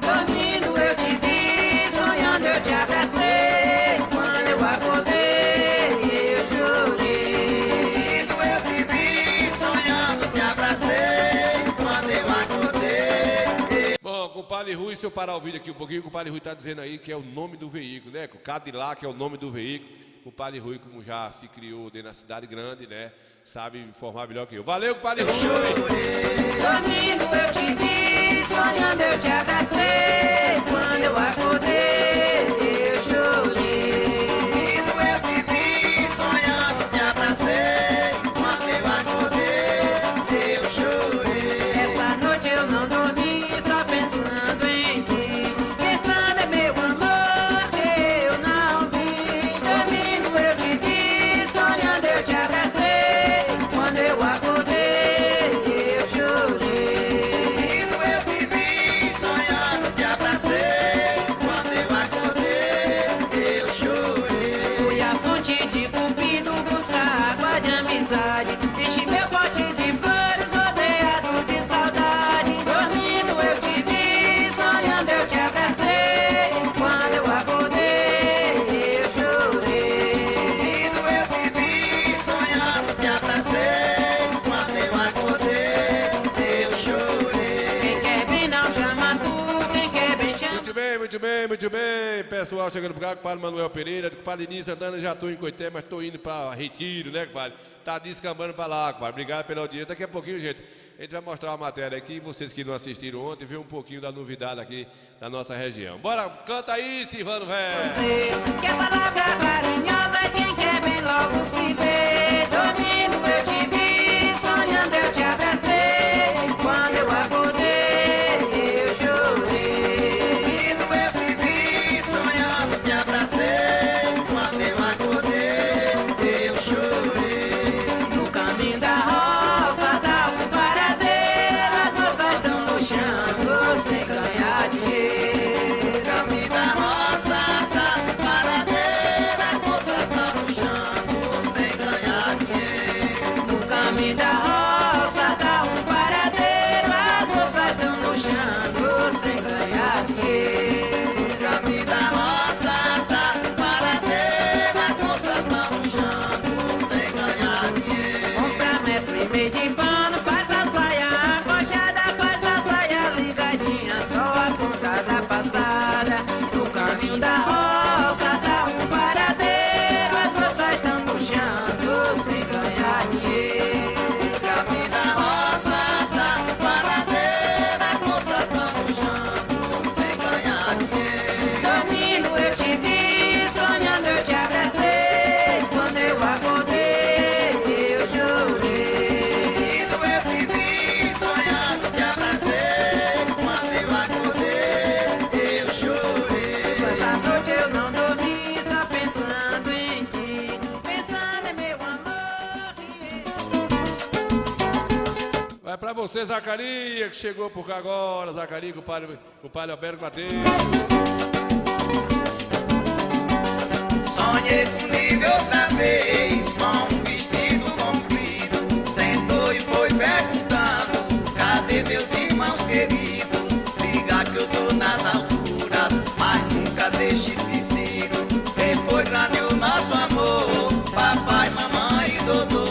Dormindo eu te vi, sonhando eu te abracei. Quando eu acordei, eu chorei. Dormindo eu te vi, sonhando te abracei. Quando eu acordei. Bom, compadre Rui, se eu parar o vídeo aqui um pouquinho, o compadre Rui está dizendo aí que é o nome do veículo, né? O Cadillac é o nome do veículo. O compadre Rui, como já se criou dentro da cidade grande, né? Sabe informar melhor que eu. Valeu, compadre Rui! Dormindo eu te vi, sonhando eu te abracei. Quando eu acordei, eu chorei. Dormindo eu te vi, sonhando te abracei. Quando eu acordei, eu chorei. Essa noite eu não dormi, só pensando em ti. Pensando em meu amor que eu não vi. Dormindo eu te vi, sonhando eu te abracei. Quando eu acordei, eu chorei. Dormindo eu te vi, sonhando te abracei. Quando eu acordei, eu chorei. Fui à fonte de Cupido buscar água de amizade. Enchi meu pote de flores rodeado de saudade. Dormindo eu te vi, sonhando eu te abracei. Quando eu acordei, eu chorei. Dormindo eu te vi, sonhando te abracei. Quando eu acordei, eu chorei. Quem quer bem não chama tu, quem quer bem chama. Muito bem. Pessoal chegando por cá, compadre Manuel Pereira, compadre Nini Santana, já estou em Coité, mas estou indo para Retiro, né, compadre? Tá descambando para lá, compadre. Obrigado pela audiência. Daqui a pouquinho, gente, a gente vai mostrar uma matéria aqui, vocês que não assistiram ontem, ver um pouquinho da novidade aqui da nossa região. Bora, canta aí, Silvano Velho! Que a palavra carinhosa, quem quer bem logo se vê. Dormindo eu te vi, sonhando eu te abracei. Quando eu acordei, eu chorei. Dormindo eu te vi, sonhando te abracei. Quando eu acordei, eu chorei. No caminho da roça, da paradeira, as moças estão luxando sem ganhar dinheiro. Caminho da roça, da paradeira, as moças estão luxando sem você, Zacaria, que chegou por cá agora. Zacaria com o padre Alberto Mateus. Sonhei comigo outra vez, com um vestido comprido. Sentou e foi perguntando: cadê meus irmãos queridos? Liga que eu tô nas alturas, mas nunca deixe esquecido. Quem foi grande o nosso amor, papai, mamãe e Dodô.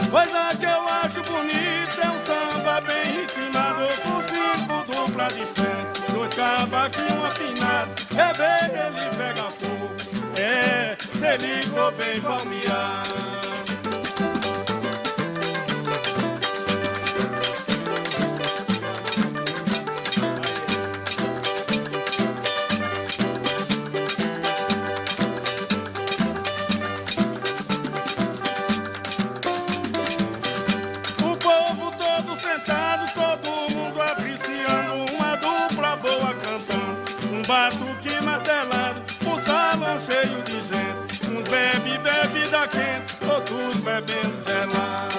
Coisa que eu acho bonita é um samba bem ritmado, com 5 dupla de 7, 2 cavaquinhos afinados. É bem, ele pega fogo, se ele for bem palmeado. Batuque martelado, um salão cheio de gente. Uns bebe bebida quente, outros bebendo gelado.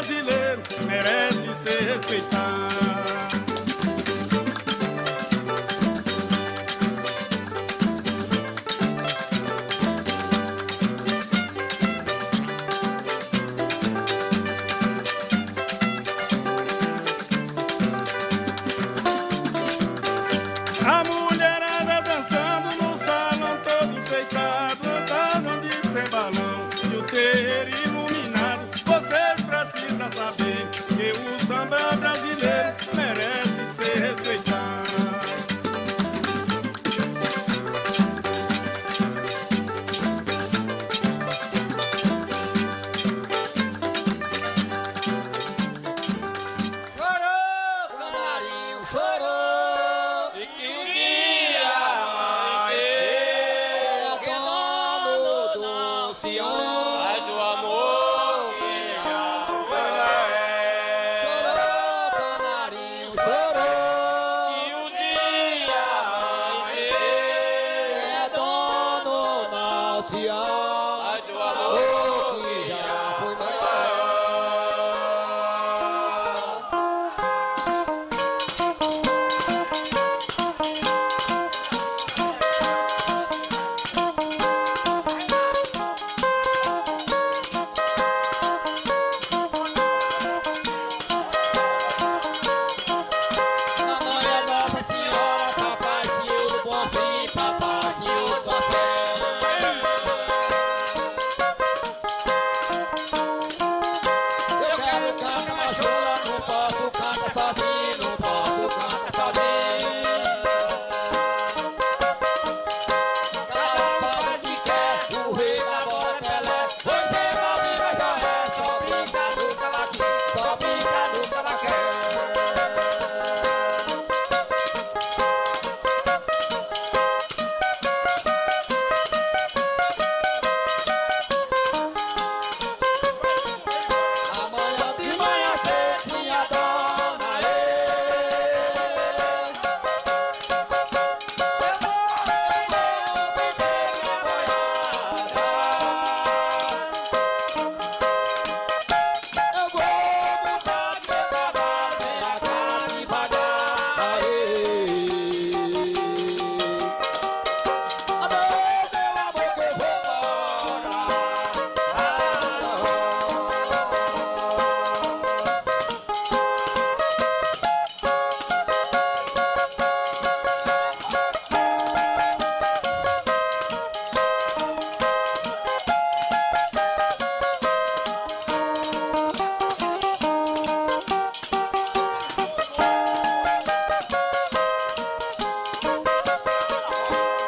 brasileiro merece ser respeitado. A mulherada dançando no salão todo enfeitado, andando de tem balão e o terreiro iluminado. Vocês precisam saber que o samba brasileiro merece ser respeitado. Chorou, canarinho, chorou, e que o dia amanheceu, que dono não se honra do amor que já foi. Chorou, canarinho, chorou, e o dia amanheceu, que dono não se honra do amor que já foi. Mamãe é Nossa Senhora, papaizinho do Bom Fim, papaizinho do Papel. Eu quero cantar machola, não posso cantar sozinho, não posso cantar sozinho. Cada hora que quer, o rei da bola é Pelé. Você não me vai jogar, só brinca no cavaquinho, só brinca no cavaquinho. Amanhã de manhã cedinho a dona eu vou montar meu cavalo, vem cá devagar. Adeus, meu amor, que eu vou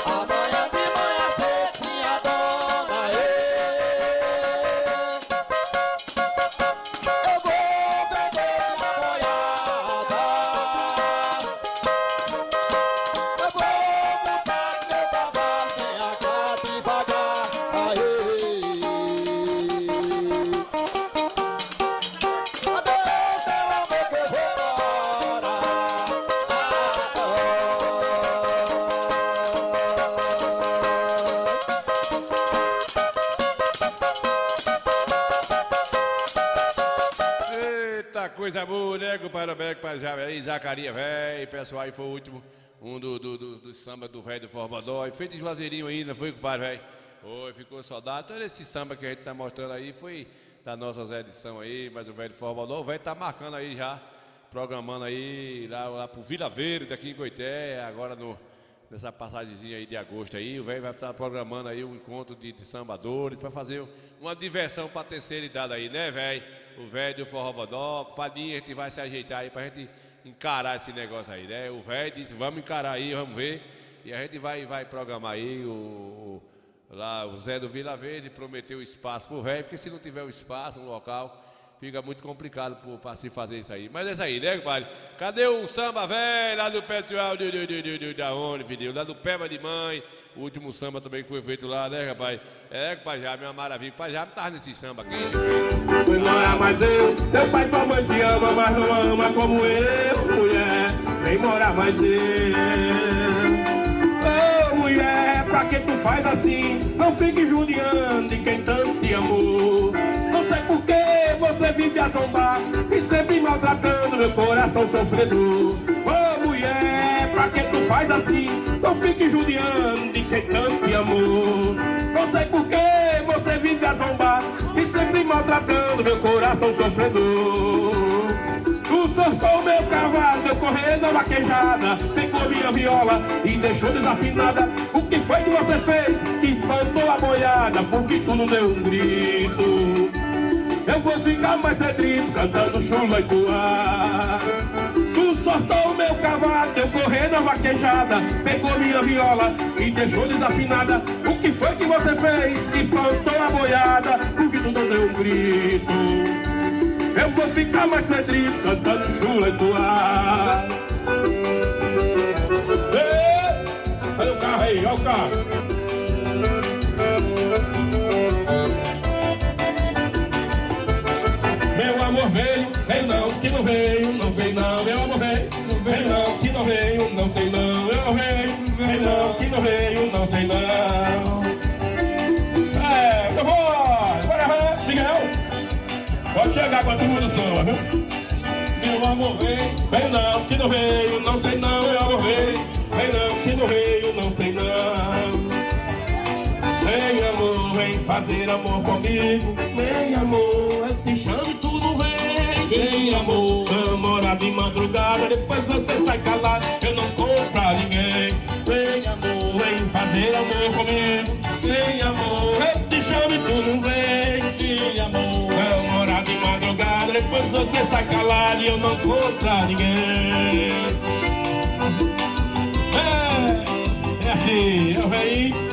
amanhã de manhã cedinho a dona eu vou vender minha boiada. Eu vou montar meu cavalo, vem cá devagar. Adeus, meu amor, que eu vou Eita, coisa boa, né, compadre Roberto, pai já aí, Zacaria, velho, pessoal, aí foi o último, do samba do velho do Formador, e feito de Juazeirinho ainda, foi, compadre, velho? Foi, ficou saudade. Todo esse samba que a gente tá mostrando aí foi da nossa edição aí, mas o velho do Formador, o velho tá marcando aí já, programando aí lá pro Vila Verde, aqui em Coité, agora nessa passagemzinha aí de agosto aí, o velho vai estar programando aí um encontro de sambadores para fazer uma diversão para a terceira idade aí, né, velho? O velho do Forrobodó, padinho, a gente vai se ajeitar aí pra gente encarar esse negócio aí, né? O velho disse, vamos encarar aí, vamos ver. E a gente vai programar aí lá o Zé do Vila Verde prometeu espaço pro velho, porque se não tiver o espaço, um local, fica muito complicado para se fazer isso aí. Mas é isso aí, né, compadre? Cadê o samba velho lá do pessoal da onde, filho? Lá do Peba de Mãe. O último samba também que foi feito lá, né, rapaz? É, pai já, minha maravilha. Pai já não tava nesse samba aqui. Não é mais eu, teu pai e tua mãe te ama, mas não ama como eu, mulher. Vem morar mais eu. Ô, mulher, pra que tu faz assim? Não fique judiando de quem tanto te amou. Não sei por que você vive a zombar e sempre maltratando meu coração sofredor. Ô mulher, pra que tu faz assim? Não fique judiando de quem tanto te amou. Não sei por que você vive a zombar e sempre maltratando meu coração sofredor. Tu soltou meu cavalo, eu correndo a vaquejada, pegou minha viola e deixou desafinada. O que foi que você fez que espantou a boiada? Porque tu não deu um grito. Eu vou ficar mais pedrito cantando chula e toar. Tu soltou meu cavalo, eu correndo a vaquejada, pegou minha viola e deixou desafinada. O que foi que você fez que espantou a boiada? Porque tu não deu um grito. Eu vou ficar mais pedrito cantando chula e toar. Olha o carro aí, olha o carro. Meu amor veio não, que não veio, não sei não. Meu amor veio não, que não veio, não sei não. Meu amor veio não, que não veio, não sei não. Bora, Miguel. Pode chegar com a turma do samba, viu? Meu amor veio não, que não veio, não sei não. Meu amor veio não, que não veio, não sei não. Vem amor, vem fazer amor comigo. Vem amor, eu te chamo e tu não vem. Vem amor, namorar de madrugada, depois você sai calado, eu não compro pra ninguém. Vem amor, vem fazer amor comigo. Vem amor, eu te chamo e tu não vem. Vem amor, namorar de madrugada, depois você sai calado e eu não compro pra ninguém. É assim, eu venho.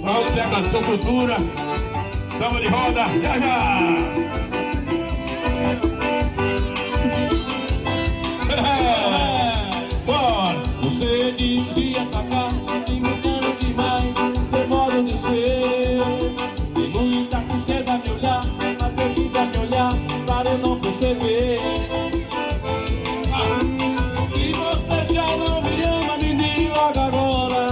Vamos ter a canção cultura, samba de roda, já já! Bora! Você dizia sacar, se mudando demais, seu modo de ser. Tem muita coisa a me olhar, mas eu fico a me olhar, para eu não perceber. Se você já não me ama, me diga logo agora.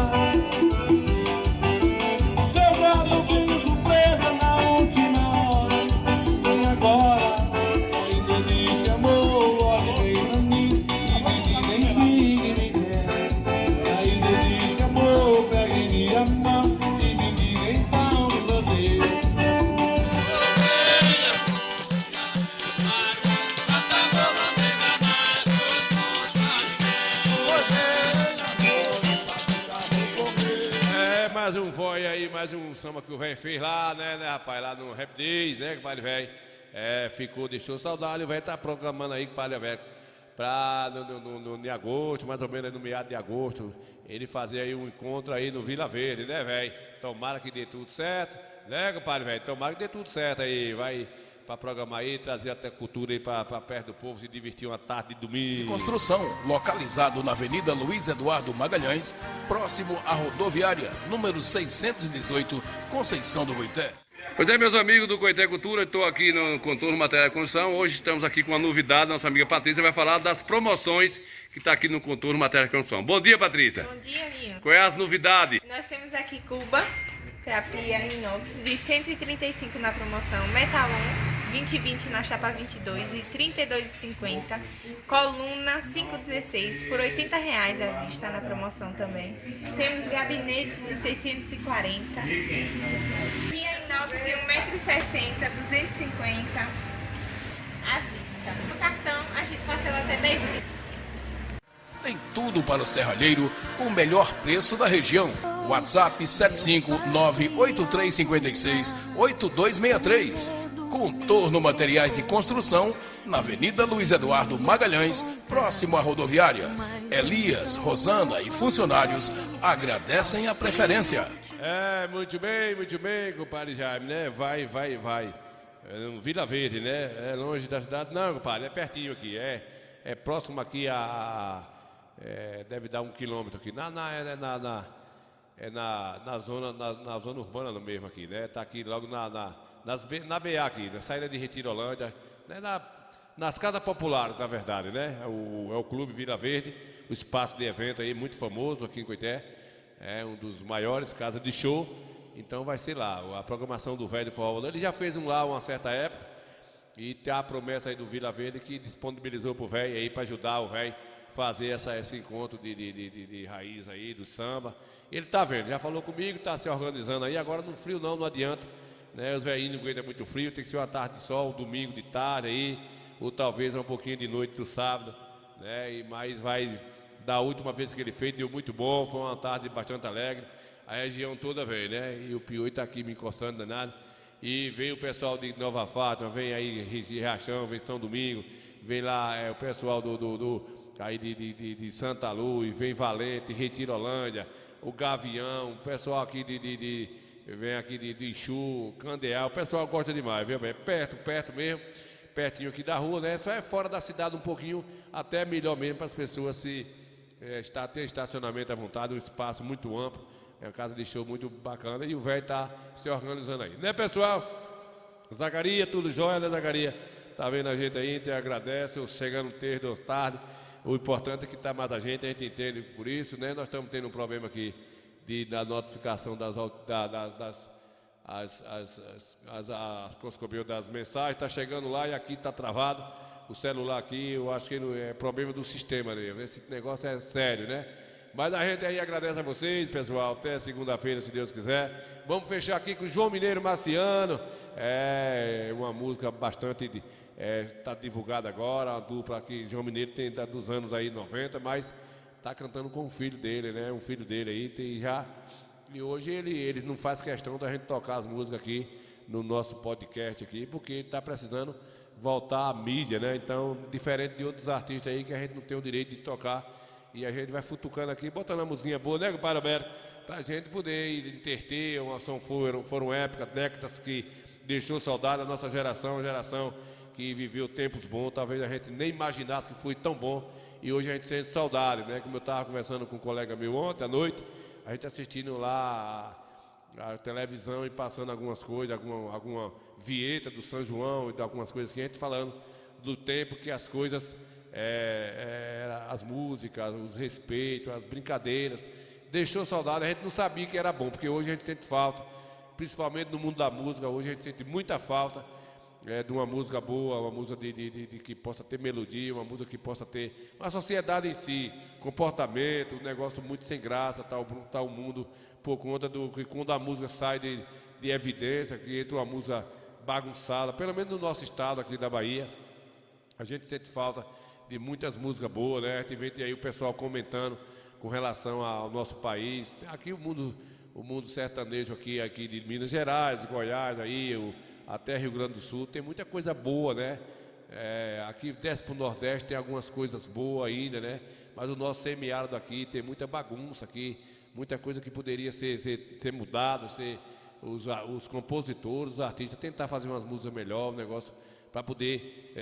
Mais um foi aí, mais um samba que o velho fez lá, né, rapaz, lá no Rap Days, né, compadre velho. Ficou, deixou saudade, o velho tá proclamando aí, compadre velho, pra em agosto, mais ou menos no meado de agosto, ele fazer aí um encontro aí no Vila Verde, né, velho. Tomara que dê tudo certo, né, compadre velho, tomara que dê tudo certo aí, vai pra programar aí, trazer até cultura aí pra perto do povo, se divertir uma tarde de domingo. Construção, localizado na Avenida Luiz Eduardo Magalhães, próximo à rodoviária, número 618, Conceição do Goité. Pois é, meus amigos do Goité Cultura, estou aqui no Contorno Material de Construção. Hoje estamos aqui com uma novidade, nossa amiga Patrícia vai falar das promoções que está aqui no Contorno Material de Construção. Bom dia, Patrícia. Bom dia, Ninho. Qual é as novidades? Nós temos aqui Cuba, para pia inox, de 135 na promoção, Metalon 2020 na chapa 22 e 32,50, Coluna 516 por R$80 à vista na promoção também. Temos gabinete de 640, pia inox de 1,60m, 250 à vista. No cartão a gente parcela até 10 vezes. Tem tudo para o serralheiro com o melhor preço da região. WhatsApp 75983568263. Contorno Materiais de Construção, na Avenida Luiz Eduardo Magalhães, próximo à rodoviária. Elias, Rosana e funcionários agradecem a preferência. Muito bem, compadre Jaime, né? Vai. No Vila Verde, né? É longe da cidade? Não, compadre, é pertinho aqui. É próximo aqui deve dar 1 quilômetro aqui. Na zona urbana mesmo aqui, né? Tá aqui logo na BA aqui, na saída de Retirolândia, né? Nas casas populares, na verdade, né? É o Clube Vila Verde, o espaço de evento aí muito famoso aqui em Goité. É um dos maiores casas de show. Então vai ser lá, a programação do velho forró. Ele já fez um lá uma certa época. E tem a promessa aí do Vila Verde que disponibilizou pro velho aí para ajudar o velho fazer esse encontro de raiz aí, do samba. Ele tá vendo, já falou comigo, tá se organizando aí. Agora no frio não adianta, né? Os velhinhos não aguentam muito frio, tem que ser uma tarde de sol, um domingo de tarde aí, ou talvez um pouquinho de noite do sábado, né? Mas vai, da última vez que ele fez, deu muito bom, foi uma tarde bastante alegre. A região toda veio, né? E o Pioi tá aqui me encostando danado. E vem o pessoal de Nova Fátima, vem aí de Riachão, vem São Domingo, vem lá o pessoal aí de Santa Luz, vem Valente, Retirolândia, o Gavião, o pessoal aqui vem aqui de Ixu, Candeal, o pessoal gosta demais, viu? É perto mesmo, pertinho aqui da rua, né? Só é fora da cidade um pouquinho, até melhor mesmo para as pessoas ter estacionamento à vontade, um espaço muito amplo. É uma casa de show muito bacana e o velho tá se organizando aí. Né, pessoal? Zacarias, tudo jóia, né, Zacarias? Tá vendo a gente aí, te agradece, chegando tarde ou tarde. O importante é que tá mais a gente entende por isso, né? Nós estamos tendo um problema aqui da notificação das mensagens, tá chegando lá e aqui tá travado. O celular aqui, eu acho que é problema do sistema mesmo. Esse negócio é sério, né? Mas a gente aí agradece a vocês, pessoal. Até segunda-feira, se Deus quiser. Vamos fechar aqui com o João Mineiro Marciano. É uma música bastante... Está divulgada agora. A dupla aqui, João Mineiro, tem dos anos aí 90, mas está cantando com o filho dele, né? Um filho dele aí tem já... E hoje ele não faz questão da gente tocar as músicas aqui no nosso podcast aqui, porque ele está precisando voltar à mídia, né? Então, diferente de outros artistas aí que a gente não tem o direito de tocar. E a gente vai futucando aqui, botando uma musiquinha boa, né, compadre Alberto? Pra gente poder interter, foram épocas, décadas que deixou saudade a nossa geração, a geração que viveu tempos bons, talvez a gente nem imaginasse que foi tão bom, e hoje a gente sente saudade, né? Como eu estava conversando com um colega meu ontem à noite, a gente assistindo lá a televisão e passando algumas coisas, alguma vinheta do São João e de algumas coisas que a gente falando do tempo que as coisas... as músicas, os respeitos, as brincadeiras, deixou saudade. A gente não sabia que era bom, porque hoje a gente sente falta, principalmente no mundo da música. Hoje a gente sente muita falta de uma música boa, uma música que possa ter melodia, uma música que possa ter uma sociedade em si, comportamento, um negócio muito sem graça, tá o mundo por conta do que quando a música sai de evidência, que entra uma música bagunçada, pelo menos no nosso estado aqui da Bahia, a gente sente falta de muitas músicas boas, né? A gente vê aí o pessoal comentando com relação ao nosso país. Aqui o mundo sertanejo aqui de Minas Gerais, de Goiás, aí, até Rio Grande do Sul, tem muita coisa boa, né? Aqui desce para o Nordeste, tem algumas coisas boas ainda, né? Mas o nosso semiárido aqui tem muita bagunça aqui, muita coisa que poderia ser mudado, os compositores, os artistas, tentar fazer umas músicas melhores, um negócio para poder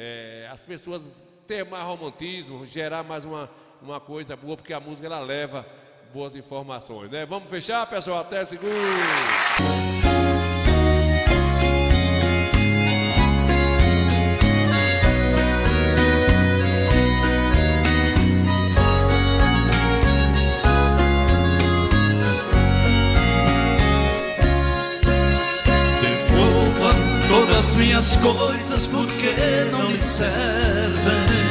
as pessoas ter mais romantismo, gerar mais uma coisa boa, porque a música ela leva boas informações, né? Vamos fechar, pessoal, até segunda. Devolva todas as minhas coisas porque não me servem.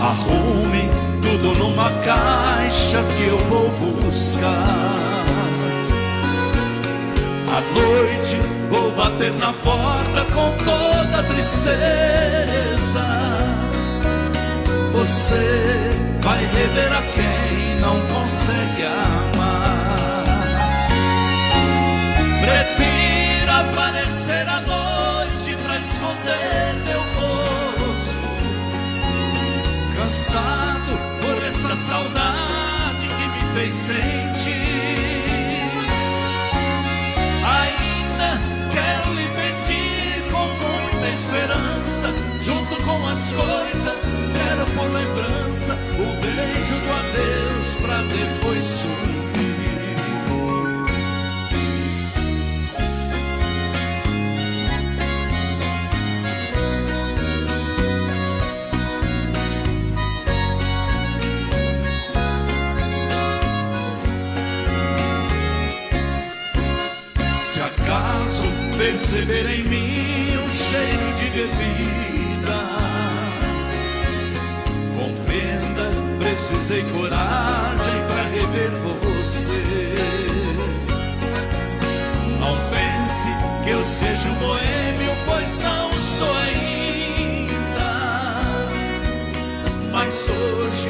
Arrume tudo numa caixa que eu vou buscar. À noite vou bater na porta com toda tristeza. Você vai rever a quem não consegue amar. Prefiro aparecer à noite pra esconder meu rosto, cansado por essa saudade que me fez sentir. Ainda quero lhe pedir com muita esperança, junto com as coisas, quero por lembrança o beijo do adeus pra depois sumir. Se acaso perceber em mim um cheiro de bebida. Compreenda, precisei coragem para rever você. Não pense que eu seja um boêmio, pois não sou ainda. Mas hoje